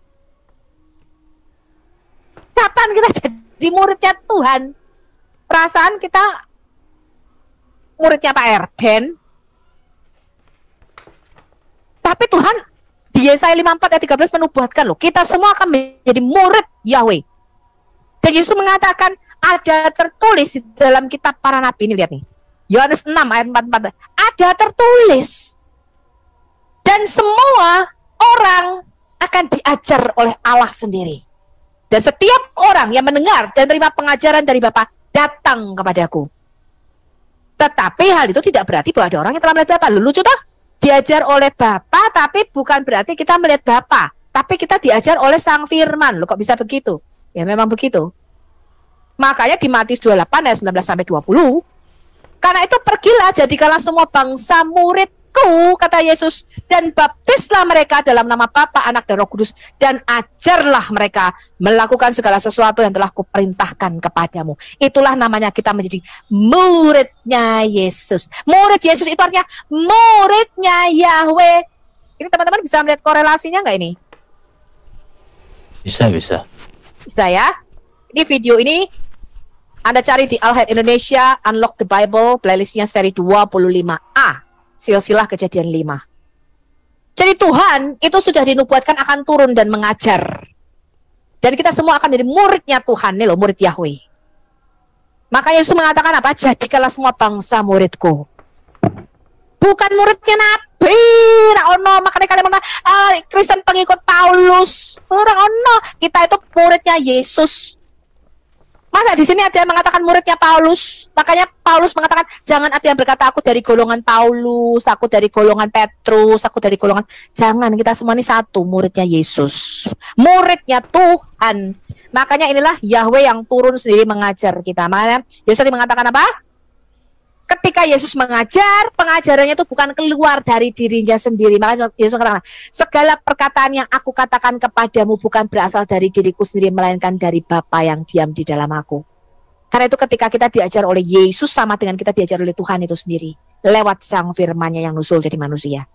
Kapan kita jadi muridnya Tuhan? Perasaan kita muridnya Pak Erben. Tapi Tuhan di Yesaya 54 ayat 13 menubuatkan loh, kita semua akan menjadi murid Yahweh. Dan Yesus mengatakan ada tertulis di dalam kitab para nabi, ini lihat nih. Yohanes 6 ayat 44. Ada tertulis. Dan semua orang akan diajar oleh Allah sendiri. Dan setiap orang yang mendengar dan terima pengajaran dari Bapa datang kepadaku. Tetapi hal itu tidak berarti bahwa ada orang yang telah melihat Bapa. Lucu toh? Diajar oleh Bapa, tapi bukan berarti kita melihat Bapa. Tapi kita diajar oleh Sang Firman. Loh, kok bisa begitu? Ya memang begitu. Makanya di Matius 28 ayat 19 sampai 20, karena itu pergilah jadikanlah semua bangsa muridku, kata Yesus, dan baptislah mereka dalam nama Bapa, Anak dan Roh Kudus, dan ajarlah mereka melakukan segala sesuatu yang telah kuperintahkan kepadamu. Itulah namanya kita menjadi muridnya Yesus. Murid Yesus itu artinya muridnya Yahweh. Ini teman-teman bisa melihat korelasinya nggak ini? Bisa. Bisa ya. Ini video ini Anda cari di Al-Hayat Indonesia, Unlock the Bible, playlistnya seri 25A, silsilah kejadian 5. Jadi Tuhan itu sudah dinubuatkan akan turun dan mengajar. Dan kita semua akan jadi muridnya Tuhan, nih loh, murid Yahweh. Maka Yesus mengatakan apa? Jadikanlah semua bangsa muridku. Bukan muridnya Nabi, ono. Makanya kalian mengatakan, Kristen pengikut Paulus. Orang ono, kita itu muridnya Yesus. Masa di sini ada yang mengatakan muridnya Paulus? Makanya Paulus mengatakan jangan ada yang berkata aku dari golongan Paulus, aku dari golongan Petrus, aku dari golongan. Jangan, kita semua ini satu, muridnya Yesus, muridnya Tuhan. Makanya inilah Yahweh yang turun sendiri mengajar kita. Makanya Yesus tadi mengatakan apa? Ketika Yesus mengajar, pengajarannya itu bukan keluar dari dirinya sendiri. Maka Yesus katakan, segala perkataan yang aku katakan kepadamu bukan berasal dari diriku sendiri, melainkan dari Bapa yang diam di dalam aku. Karena itu ketika kita diajar oleh Yesus sama dengan kita diajar oleh Tuhan itu sendiri. Lewat Sang Firman-Nya yang nusul jadi manusia.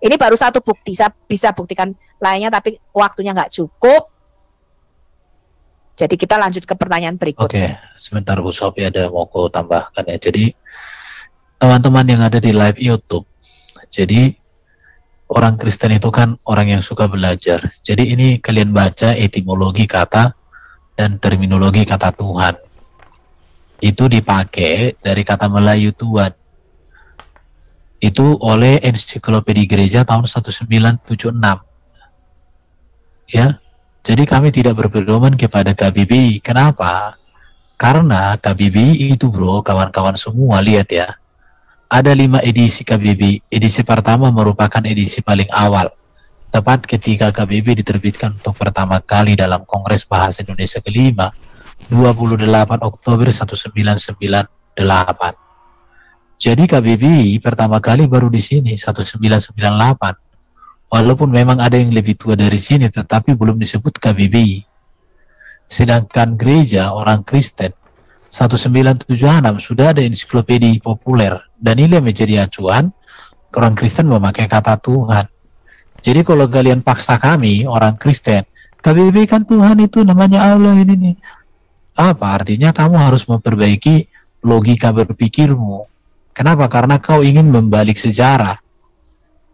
Ini baru satu bukti, saya bisa buktikan lainnya tapi waktunya nggak cukup. Jadi kita lanjut ke pertanyaan berikutnya. Oke, sebentar Bu Sophie ada mau aku tambahkan ya. Jadi teman-teman yang ada di live YouTube, jadi orang Kristen itu kan orang yang suka belajar. Jadi ini kalian baca etimologi kata dan terminologi kata Tuhan. Itu dipakai dari kata Melayu Tuhan. Itu oleh Ensiklopedia Gereja tahun 1976. Ya. Jadi kami tidak berpedoman kepada KBBI. Kenapa? Karena KBBI itu bro, kawan-kawan semua lihat ya. Ada 5 edisi KBBI. Edisi pertama merupakan edisi paling awal. Tepat ketika KBBI diterbitkan untuk pertama kali dalam Kongres Bahasa Indonesia ke-5, 28 Oktober 1998. Jadi KBBI pertama kali baru di sini, 1998. Walaupun memang ada yang lebih tua dari sini, tetapi belum disebut KBBI. Sedangkan gereja orang Kristen 1976 sudah ada ensiklopedia populer, dan ini menjadi acuan orang Kristen memakai kata Tuhan. Jadi kalau kalian paksa kami orang Kristen, KBBI kan Tuhan itu namanya Allah ini nih. Apa artinya? Kamu harus memperbaiki logika berpikirmu. Kenapa? Karena kau ingin membalik sejarah.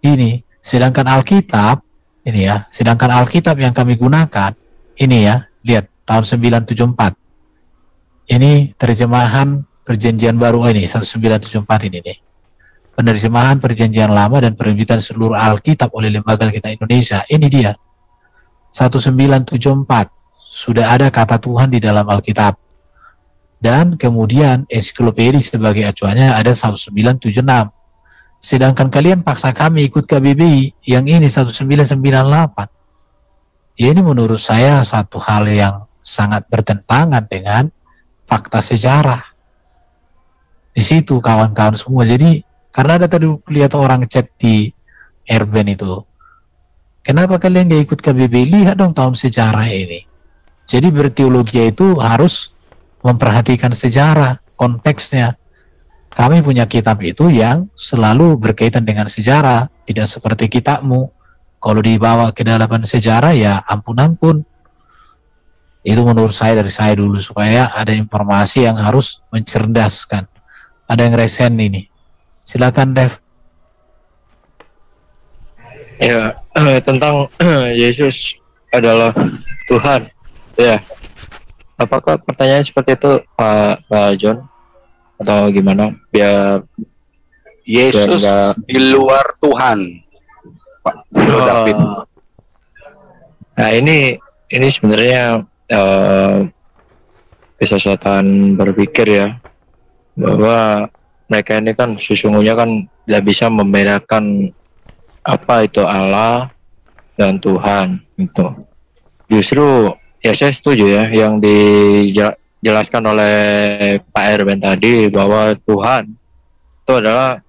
Ini. Sedangkan Alkitab, ini ya, sedangkan Alkitab yang kami gunakan, ini ya, lihat, tahun 974. Ini terjemahan perjanjian baru ini, 1974 ini nih. Penerjemahan perjanjian lama dan penerbitan seluruh Alkitab oleh Lembaga Alkitab Indonesia, ini dia. 1974, sudah ada kata Tuhan di dalam Alkitab. Dan kemudian ensiklopedi sebagai acuannya ada 1976. Sedangkan kalian paksa kami ikut KBBI yang ini 1998. Ya, ini menurut saya satu hal yang sangat bertentangan dengan fakta sejarah. Di situ kawan-kawan semua. Jadi karena ada tadi lihat orang chat di Erben itu, kenapa kalian gak ikut KBBI? Lihat dong tahun sejarah ini. Jadi berteologi itu harus memperhatikan sejarah, konteksnya. Kami punya kitab itu yang selalu berkaitan dengan sejarah, tidak seperti kitabmu. Kalau dibawa ke dalam sejarah ya ampun-ampun. Itu menurut saya dari saya dulu, supaya ada informasi yang harus mencerdaskan. Ada yang resen ini. Silakan Dev. Ya, tentang Yesus adalah Tuhan. Ya. Apakah pertanyaan seperti itu, Pak John? Atau gimana? Biar Yesus di luar Tuhan, Pak David. Nah, ini sebenarnya kesesatan berpikir ya, bahwa mereka ini kan sesungguhnya kan tidak bisa membedakan apa itu Allah dan Tuhan itu. Justru ya saya setuju ya yang dijelaskan oleh Pak Erben tadi, bahwa Tuhan itu adalah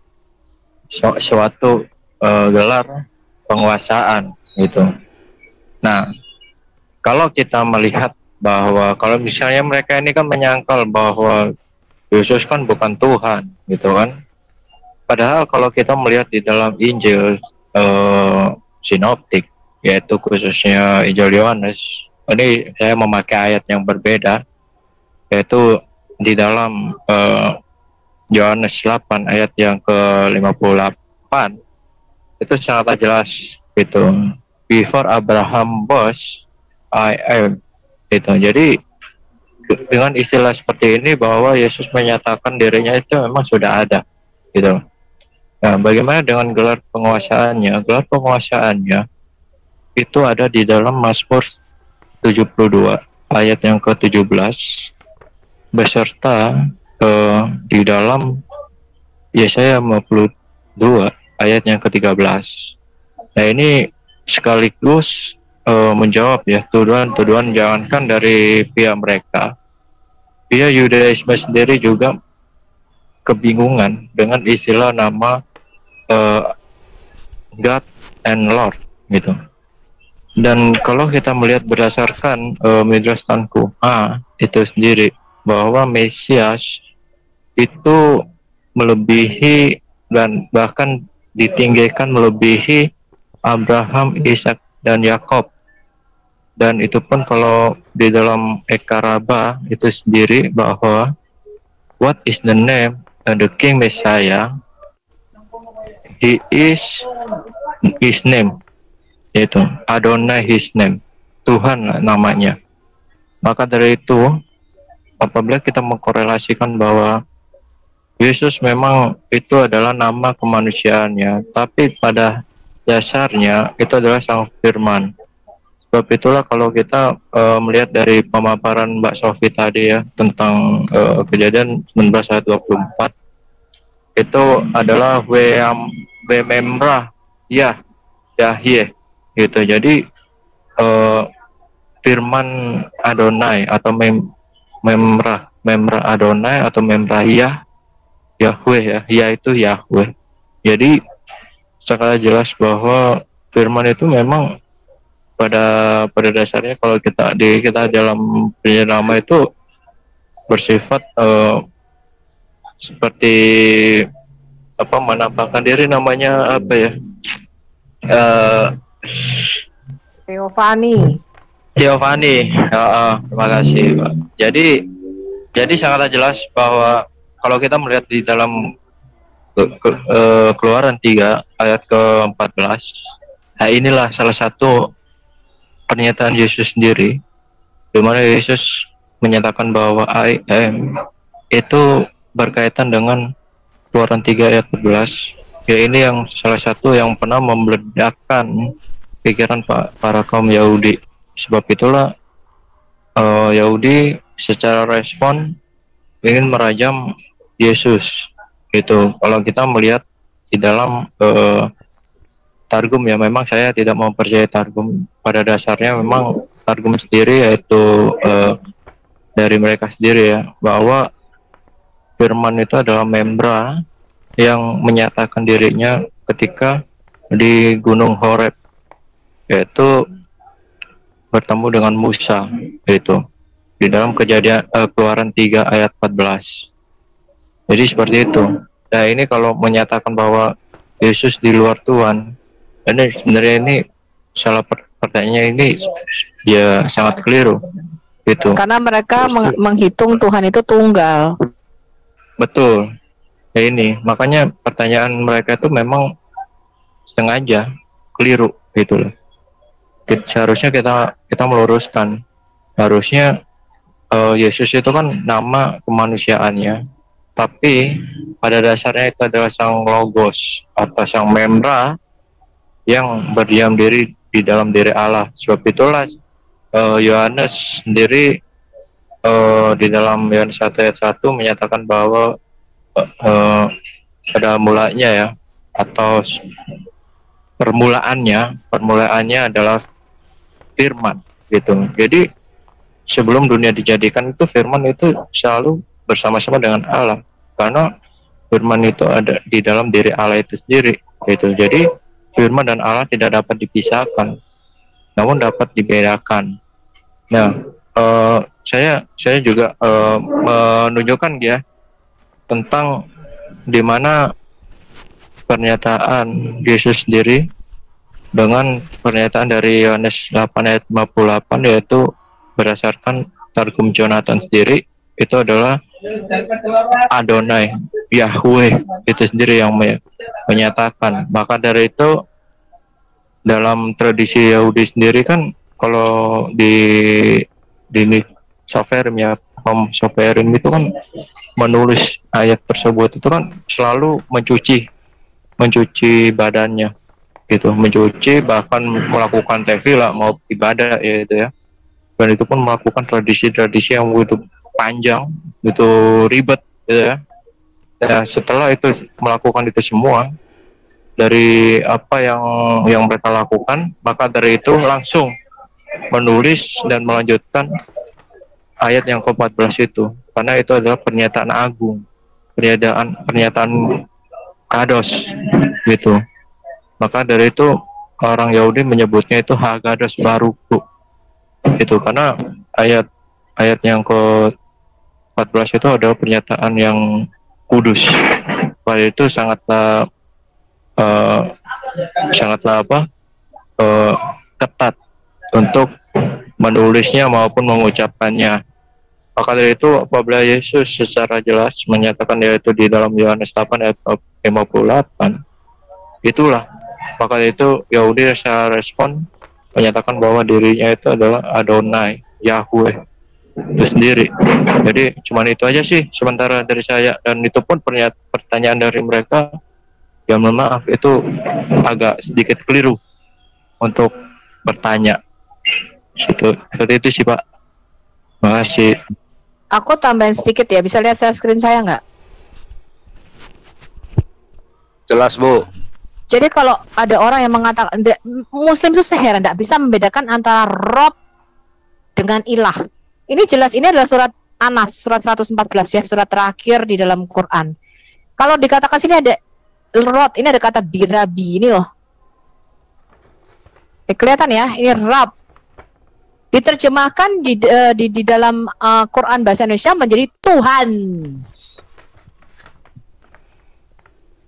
suatu gelar penguasaan gitu. Nah, kalau kita melihat bahwa kalau misalnya mereka ini kan menyangkal bahwa Yesus kan bukan Tuhan gitu kan. Padahal kalau kita melihat di dalam Injil sinoptik, yaitu khususnya Injil Yohanes, ini saya memakai ayat yang berbeda, yaitu di dalam Yohanes 8 ayat yang ke-58 itu sangat jelas gitu. Before Abraham was, I am. Gitu. Jadi dengan istilah seperti ini bahwa Yesus menyatakan dirinya itu memang sudah ada gitu. Nah, bagaimana dengan gelar penguasaannya? Gelar penguasaannya itu ada di dalam Mazmur 72 ayat yang ke-17 beserta di dalam Yesaya 52 ayat yang ke-13. Nah, ini sekaligus menjawab ya tuduhan-tuduhan jangankan dari pihak mereka, pihak Yudaisme sendiri juga kebingungan dengan istilah nama God and Lord gitu. Dan kalau kita melihat berdasarkan Midrash Tanhuma itu sendiri, bahwa Mesias itu melebihi dan bahkan ditinggikan melebihi Abraham, Ishak, dan Yakob. Dan itu pun kalau di dalam Eka Rabbah itu sendiri, bahwa what is the name of the King Messiah, he is his name, yaitu Adonai his name, Tuhan namanya. Maka dari itu apabila kita mengkorelasikan bahwa Yesus memang itu adalah nama kemanusiaannya, tapi pada dasarnya itu adalah Sang Firman. Sebab itulah kalau kita melihat dari pemaparan Mbak Sofi tadi ya tentang Kejadian 19 ayat 24, itu adalah Memrah Yahye gitu. Jadi firman Adonai atau Memrah Adonai atau Memrah Yahweh ya, yaitu Yahweh. Jadi sangat jelas bahwa firman itu memang pada dasarnya kalau kita dalam nama itu bersifat seperti apa, menampakkan diri, namanya apa ya, Theophany. Terima kasih Pak. Jadi sangat jelas bahwa kalau kita melihat di dalam Keluaran 3 ayat ke-14, nah inilah salah satu pernyataan Yesus sendiri, di mana Yesus menyatakan bahwa I am itu berkaitan dengan Keluaran 3 ayat 14. Ya, ini yang salah satu yang pernah membeledakkan pikiran para kaum Yahudi. Sebab itulah Yahudi secara respon ingin merajam Yesus gitu. Kalau kita melihat di dalam Targum ya, memang saya tidak mempercayai Targum. Pada dasarnya memang Targum sendiri yaitu dari mereka sendiri ya, bahwa firman itu adalah membra yang menyatakan dirinya ketika di Gunung Horeb, yaitu bertemu dengan Musa itu di dalam Kejadian Keluaran 3 ayat 14. Jadi seperti itu. Nah, ini kalau menyatakan bahwa Yesus di luar Tuhan, ini sebenarnya ini salah pertanyaannya, ini ya sangat keliru gitu. Karena mereka menghitung Tuhan itu tunggal. Betul. Ya ini, makanya pertanyaan mereka itu memang sengaja keliru gitu loh. Seharusnya kita meluruskan. Harusnya Yesus itu kan nama kemanusiaannya, tapi pada dasarnya itu adalah sang logos atau sang membra yang berdiam diri di dalam diri Allah. Sebab itulah Yohanes sendiri di dalam Yohanes 1 ayat 1 menyatakan bahwa pada mulanya ya, atau permulaannya adalah firman gitu. Jadi sebelum dunia dijadikan itu firman itu selalu bersama-sama dengan Allah, karena firman itu ada di dalam diri Allah itu sendiri gitu. Jadi firman dan Allah tidak dapat dipisahkan, namun dapat dibedakan. Nah, saya juga menunjukkan ya tentang di mana pernyataan Yesus sendiri dengan pernyataan dari Yohanes 8 ayat 58, yaitu berdasarkan Targum Jonathan sendiri, itu adalah Adonai, Yahweh itu sendiri yang menyatakan. Maka dari itu dalam tradisi Yahudi sendiri kan, kalau di Soferim ya, Soferim itu kan menulis ayat tersebut itu kan selalu mencuci badannya gitu, mencuci, bahkan melakukan tefillah mau ibadah ya itu ya, dan itu pun melakukan tradisi-tradisi yang begitu panjang, begitu ribet gitu ya. Nah, setelah itu melakukan itu semua dari apa yang mereka lakukan, maka dari itu langsung menulis dan melanjutkan ayat yang ke-14 itu, karena itu adalah pernyataan agung, pernyataan kados gitu. Maka dari itu orang Yahudi menyebutnya itu Hagados Baruku itu, karena ayat yang ke-14 itu adalah pernyataan yang kudus. Pada itu sangatlah ketat untuk menulisnya maupun mengucapkannya. Maka dari itu apabila Yesus secara jelas menyatakan, yaitu di dalam Yohanes 8 ayat 58, itulah, maka dari itu Yahudi secara respon menyatakan bahwa dirinya itu adalah Adonai, Yahweh itu sendiri. Jadi cuman itu aja sih sementara dari saya, dan itu pun pertanyaan dari mereka, ya mohon maaf itu agak sedikit keliru untuk bertanya. Seperti itu sih Pak. Terima kasih. Aku tambahin sedikit ya, bisa lihat share screen saya nggak? Jelas Bu. Jadi kalau ada orang yang mengatakan, Muslim itu seheran tidak bisa membedakan antara Rob dengan ilah. Ini jelas, ini adalah surat Anas, surat 114 ya, surat terakhir di dalam Quran. Kalau dikatakan sini ada Rod, ini ada kata birabi ini loh. Kelihatan ya, ini Rab. Diterjemahkan di dalam Quran bahasa Indonesia menjadi Tuhan.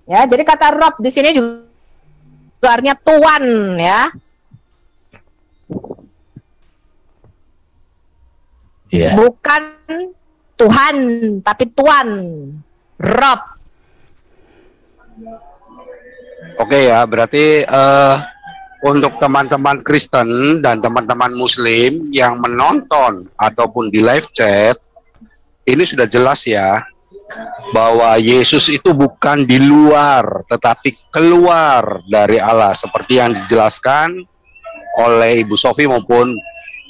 Ya, jadi kata Rob di sini juga artinya Tuhan ya. Yeah. Bukan Tuhan, tapi Tuan. Rob. Oke ya, berarti untuk teman-teman Kristen dan teman-teman Muslim yang menonton ataupun di live chat, ini sudah jelas ya, bahwa Yesus itu bukan di luar, tetapi keluar dari Allah, seperti yang dijelaskan oleh Ibu Sofi maupun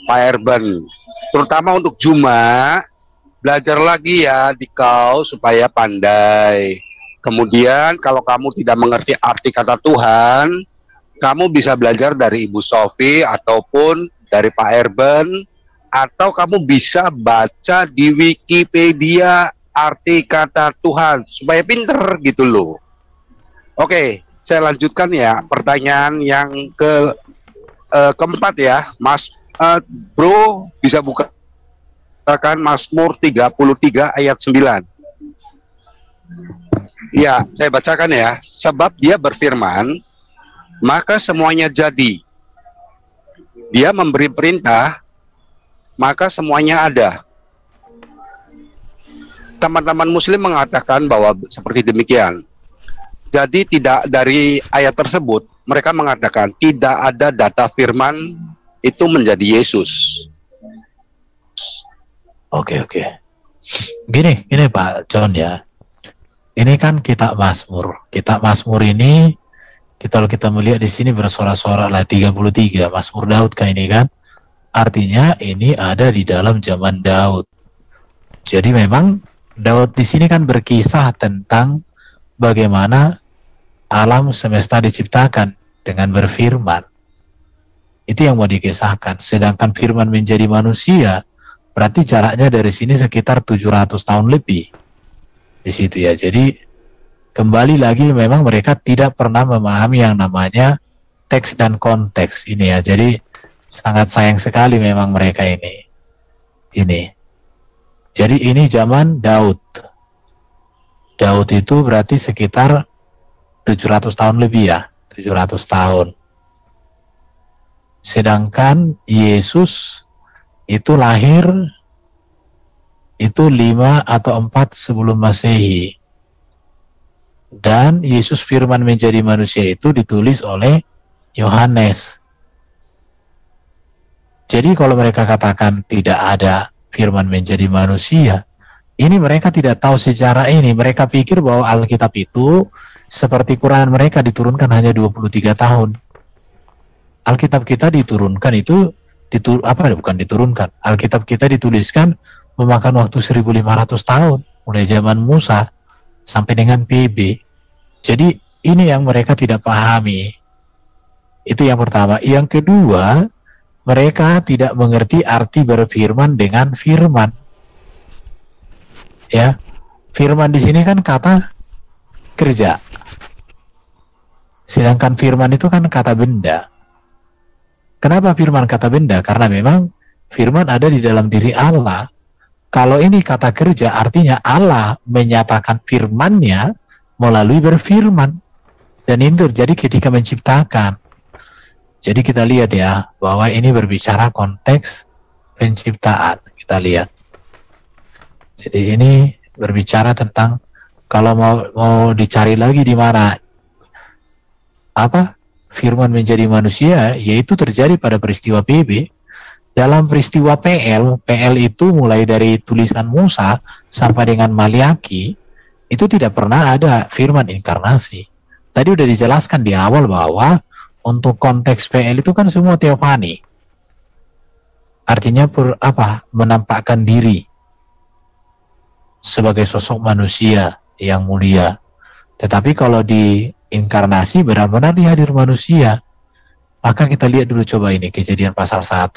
Pak Erben, terutama untuk Juma belajar lagi ya di kau supaya pandai. Kemudian kalau kamu tidak mengerti arti kata Tuhan, kamu bisa belajar dari Ibu Sofi ataupun dari Pak Erben, atau kamu bisa baca di Wikipedia arti kata Tuhan supaya pinter gitu loh. Oke, saya lanjutkan ya pertanyaan yang keempat ya, Mas Bro bisa bukakan Mazmur 33 ayat 9. Ya, saya bacakan ya. Sebab dia berfirman, maka semuanya jadi. Dia memberi perintah, maka semuanya ada. Teman-teman muslim mengatakan bahwa seperti demikian. Jadi tidak dari ayat tersebut, mereka mengatakan tidak ada data firman itu menjadi Yesus. Oke. Gini Pak John ya. Ini kan kitab Mazmur. Kitab Mazmur ini kalau kita melihat di sini bersorak-sorak lah 33 Mazmur Daud kan ini kan. Artinya ini ada di dalam zaman Daud. Jadi memang Daud di sini kan berkisah tentang bagaimana alam semesta diciptakan dengan berfirman. Itu yang mau dikisahkan. Sedangkan firman menjadi manusia, berarti jaraknya dari sini sekitar 700 tahun lebih. Di situ ya. Jadi kembali lagi memang mereka tidak pernah memahami yang namanya teks dan konteks ini ya. Jadi sangat sayang sekali memang mereka ini. Jadi ini zaman Daud. Daud itu berarti sekitar 700 tahun lebih ya. 700 tahun. Sedangkan Yesus itu lahir itu 5 atau 4 sebelum Masehi. Dan Yesus firman menjadi manusia itu ditulis oleh Yohanes. Jadi kalau mereka katakan tidak ada firman menjadi manusia, ini mereka tidak tahu sejarah ini. Mereka pikir bahwa Alkitab itu seperti Quran mereka diturunkan hanya 23 tahun. Alkitab kita diturunkan itu bukan diturunkan. Alkitab kita dituliskan memakan waktu 1500 tahun mulai zaman Musa sampai dengan PB. Jadi ini yang mereka tidak pahami. Itu yang pertama. Yang kedua, mereka tidak mengerti arti berfirman dengan firman. Ya. Firman di sini kan kata kerja. Sedangkan firman itu kan kata benda. Kenapa firman kata benda? Karena memang firman ada di dalam diri Allah. Kalau ini kata kerja, artinya Allah menyatakan firman-Nya melalui berfirman. Dan ini terjadi ketika menciptakan. Jadi kita lihat ya, bahwa ini berbicara konteks penciptaan. Kita lihat. Jadi ini berbicara tentang, kalau mau dicari lagi di mana firman menjadi manusia, yaitu terjadi pada peristiwa PB. Dalam peristiwa PL itu mulai dari tulisan Musa sampai dengan Maliaki, itu tidak pernah ada firman inkarnasi. Tadi udah dijelaskan di awal bahwa untuk konteks PL itu kan semua teofani. Artinya menampakkan diri sebagai sosok manusia yang mulia. Tetapi kalau di inkarnasi benar-benar dihadir manusia. Maka kita lihat dulu coba ini Kejadian pasal 1.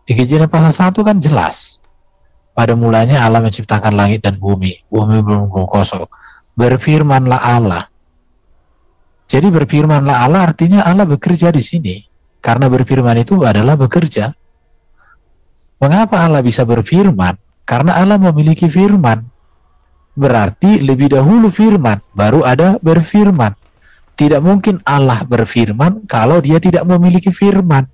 Di Kejadian pasal 1 kan jelas. Pada mulanya Allah menciptakan langit dan bumi. Bumi belum kosong. Berfirmanlah Allah. Jadi berfirmanlah Allah artinya Allah bekerja di sini. Karena berfirman itu adalah bekerja. Mengapa Allah bisa berfirman? Karena Allah memiliki firman. Berarti lebih dahulu firman, baru ada berfirman. Tidak mungkin Allah berfirman kalau dia tidak memiliki firman.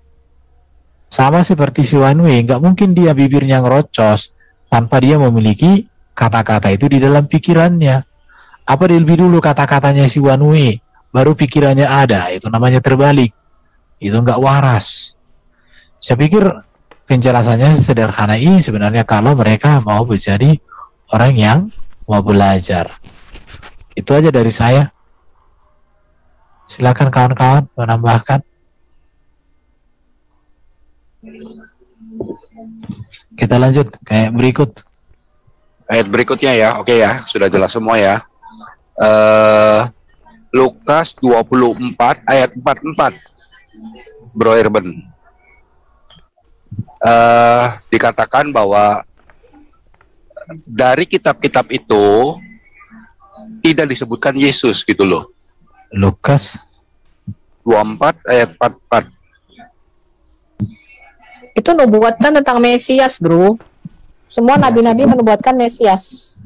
Sama seperti si Wanwe, nggak mungkin dia bibirnya ngerocos tanpa dia memiliki kata-kata itu di dalam pikirannya. Apa lebih dulu kata-katanya si Wanwe, baru pikirannya ada, itu namanya terbalik. Itu nggak waras. Saya pikir penjelasannya sederhana ini sebenarnya kalau mereka mau menjadi orang yang mau belajar. Itu aja dari saya. Silakan kawan-kawan menambahkan. Kita lanjut kayak berikut. ayat berikutnya ya. Oke ya, sudah jelas semua ya. Lukas 24 ayat 44. Bro Irben. Dikatakan bahwa dari kitab-kitab itu tidak disebutkan Yesus gitu loh. Lukas 24 ayat 44. Itu nubuatan tentang Mesias, bro. Semua nabi-nabi menubuatkan Mesias.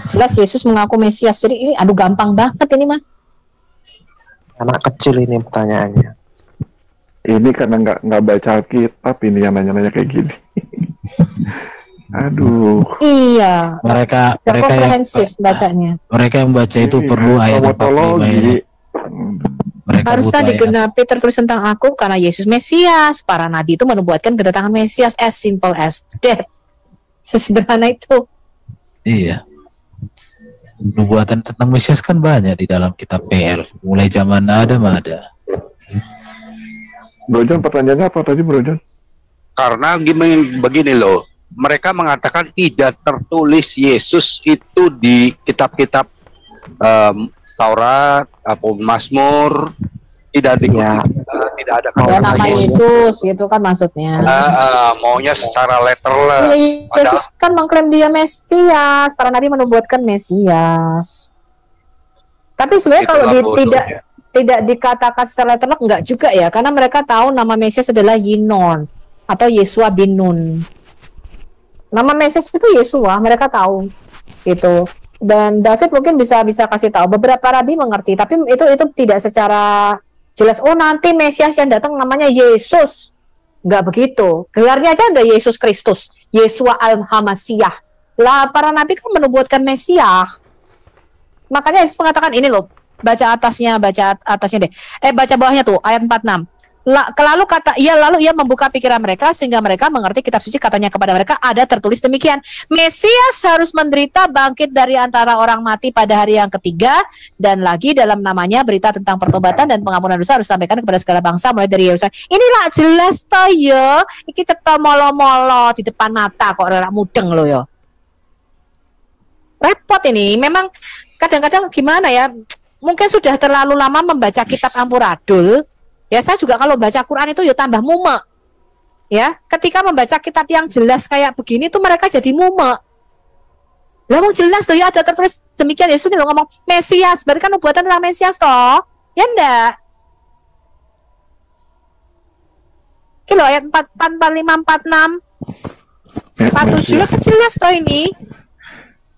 Jelas Yesus mengaku Mesias. Jadi ini aduh gampang banget ini mah. Anak kecil ini pertanyaannya. Ini karena nggak baca Alkitab ini yang nanya-nanya kayak gini. Aduh. Iya. Mereka komprehensif bacanya. Mereka yang baca itu perlu ayat 45 ini. Harusnya digenapi tertulis tentang aku karena Yesus Mesias. Para nabi itu menubuatkan kedatangan Mesias, as simple as that. Sesederhana itu. Iya. Nubuatan tentang Mesias kan banyak di dalam kitab PR. Mulai zaman Adam ada. Bro John, pertanyaannya apa tadi, Bro John? Karena begini loh, mereka mengatakan tidak tertulis Yesus itu di kitab-kitab Taurat ataupun Mazmur, tidak ada kata nama Yesus, itu kan maksudnya. Maunya secara letterless. Yesus kan mengklaim dia Mesias, para nabi menubuatkan Mesias. Tapi sebenarnya kalau tidak dikatakan secara letterless enggak juga ya, karena mereka tahu nama Mesias adalah Yinon atau Yesua bin Nun. Nama Mesias itu Yesua, mereka tahu gitu. Dan David mungkin bisa kasih tahu, beberapa rabi mengerti, tapi itu tidak secara jelas. Oh, nanti Mesias yang datang namanya Yesus. Enggak begitu. Gelarnya aja ada Yesus Kristus, Yesua al-Hamasiyah. Lah para nabi kan menubuatkan Mesias. Makanya Yesus mengatakan ini loh, baca atasnya deh. Baca bawahnya tuh ayat 46. Lalu ia membuka pikiran mereka sehingga mereka mengerti kitab suci. Katanya kepada mereka, ada tertulis demikian, Mesias harus menderita, bangkit dari antara orang mati pada hari yang ketiga, dan lagi dalam namanya berita tentang pertobatan dan pengampunan dosa harus disampaikan kepada segala bangsa mulai dari Yerusalem. Inilah jelas toh ya, iki cetha molo-molo di depan mata kok ora mudeng lo ya. Repot ini, memang kadang-kadang gimana ya, mungkin sudah terlalu lama membaca kitab amburadul. Ya, saya juga kalau baca Quran itu ya tambah mumek. Ya, ketika membaca kitab yang jelas kayak begini tuh mereka jadi mumek. Lah mau jelas tuh ya ada tertulis demikian, Yesus nih lo ngomong Mesias, berarti kan nubuatan tentang Mesias toh. Ya enggak? Kilo ayat 45 46 47 kan jelas toh ini.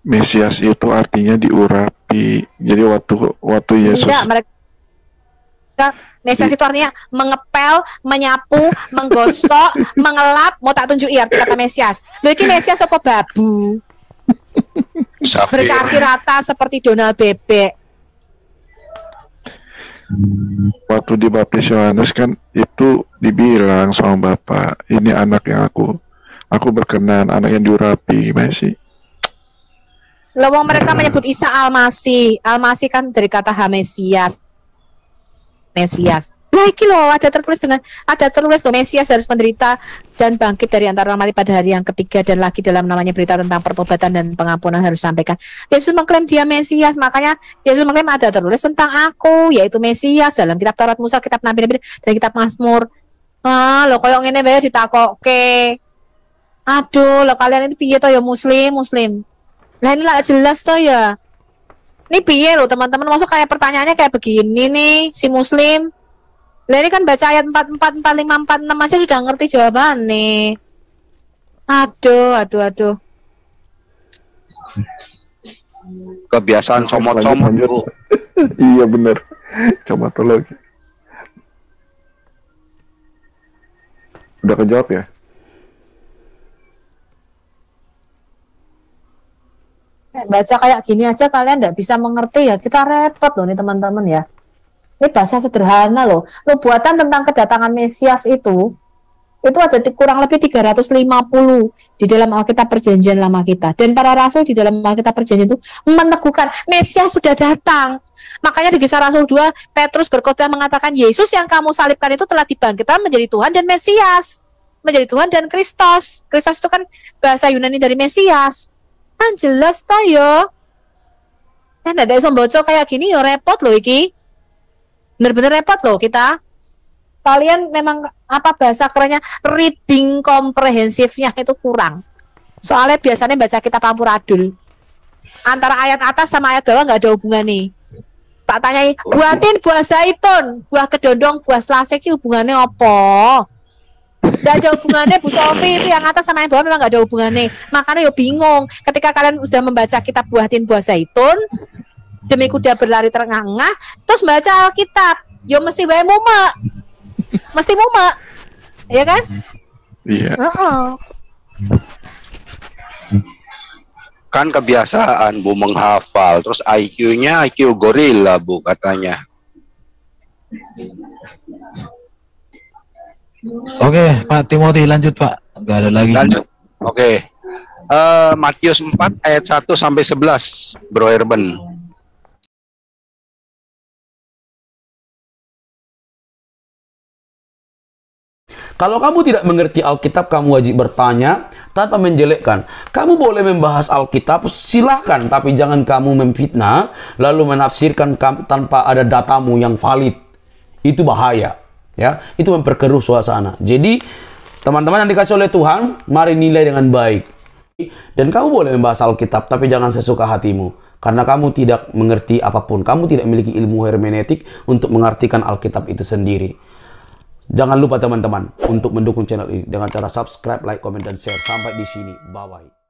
Mesias itu artinya diurapi. Jadi waktu Yesus. Enggak, mereka Mesias itu artinya mengepel, menyapu, menggosok, mengelap. Mau tak tunjuki arti kata Mesias. Loh, ini Mesias apa babu? Berkaki rata seperti donal bebek. Waktu dibaptis Yohanes kan itu dibilang sama Bapak, ini anak yang aku berkenan, anak yang diurapi. Gimana sih? Lawang mereka menyebut Isa Al-Masih. Al-Masih kan dari kata Mesias. Nah, iki loh ada tertulis loh, Mesias harus menderita dan bangkit dari antara orang mati pada hari yang ketiga, dan lagi dalam namanya berita tentang pertobatan dan pengampunan harus disampaikan. Yesus mengklaim dia Mesias, makanya Yesus mengklaim ada tertulis tentang aku, yaitu Mesias dalam kitab Taurat Musa, kitab Nabi-Nabi dan kitab Mazmur. Lo koyo ngene bae ditakokke. Aduh, lo kalian itu piye to ya muslim. Lah ini lah jelas to ya. Ini piye loh teman-teman, masuk kayak pertanyaannya kayak begini nih si muslim. Lah ini kan baca ayat 44 45 46 aja sudah ngerti jawabannya. Aduh. Kebiasaan comot-comot. Iya bener, comatologi. Udah kejawab ya? Baca kayak gini aja kalian nggak bisa mengerti ya, kita repot loh nih teman-teman ya. Ini bahasa sederhana loh. Nubuatan tentang kedatangan Mesias itu ada kurang lebih 350 di dalam Alkitab Perjanjian Lama kita. Dan para rasul di dalam Alkitab Perjanjian itu meneguhkan Mesias sudah datang. Makanya di Kisah Rasul 2 Petrus berkhotbah mengatakan Yesus yang kamu salibkan itu telah dibangkitkan menjadi Tuhan dan Mesias, menjadi Tuhan dan Kristos. Kristos itu kan bahasa Yunani dari Mesias. Kan jelas toh yo. Nggak ada iso bocor kayak gini yo repot loh iki. Bener-bener repot loh kita. Kalian memang apa bahasa kerennya reading komprehensifnya itu kurang. Soalnya biasanya baca kitab ampuradul. Antara ayat atas sama ayat bawah nggak ada hubungan nih. Tak tanyai, buatin buah zaitun, buah kedondong, buah selasih itu hubungannya apa? Nggak ada hubungannya Bu Sofi, itu yang atas sama yang bawah memang nggak ada hubungannya. Makanya yo bingung. Ketika kalian sudah membaca kitab buatin buah zaitun, demi kuda berlari terengah-engah, terus baca Alkitab, yo mesti wae mumak. Mesti mumak, ya kan? Iya. Kan kebiasaan Bu menghafal, terus IQ-nya IQ gorila Bu katanya. Oke, Pak Timothy lanjut Pak. Enggak ada lagi. Lanjut. Oke. Matius 4 ayat 1 sampai 11, Bro Herben. Kalau kamu tidak mengerti Alkitab, kamu wajib bertanya tanpa menjelekkan. Kamu boleh membahas Alkitab, silahkan, tapi jangan kamu memfitnah, lalu menafsirkan tanpa ada datamu yang valid. Itu bahaya, ya. Itu memperkeruh suasana. Jadi, teman-teman yang dikasih oleh Tuhan, mari nilai dengan baik. Dan kamu boleh membahas Alkitab, tapi jangan sesuka hatimu. Karena kamu tidak mengerti apapun. Kamu tidak memiliki ilmu hermeneutik untuk mengartikan Alkitab itu sendiri. Jangan lupa teman-teman untuk mendukung channel ini dengan cara subscribe, like, komen, dan share. Sampai di sini. Bye-bye.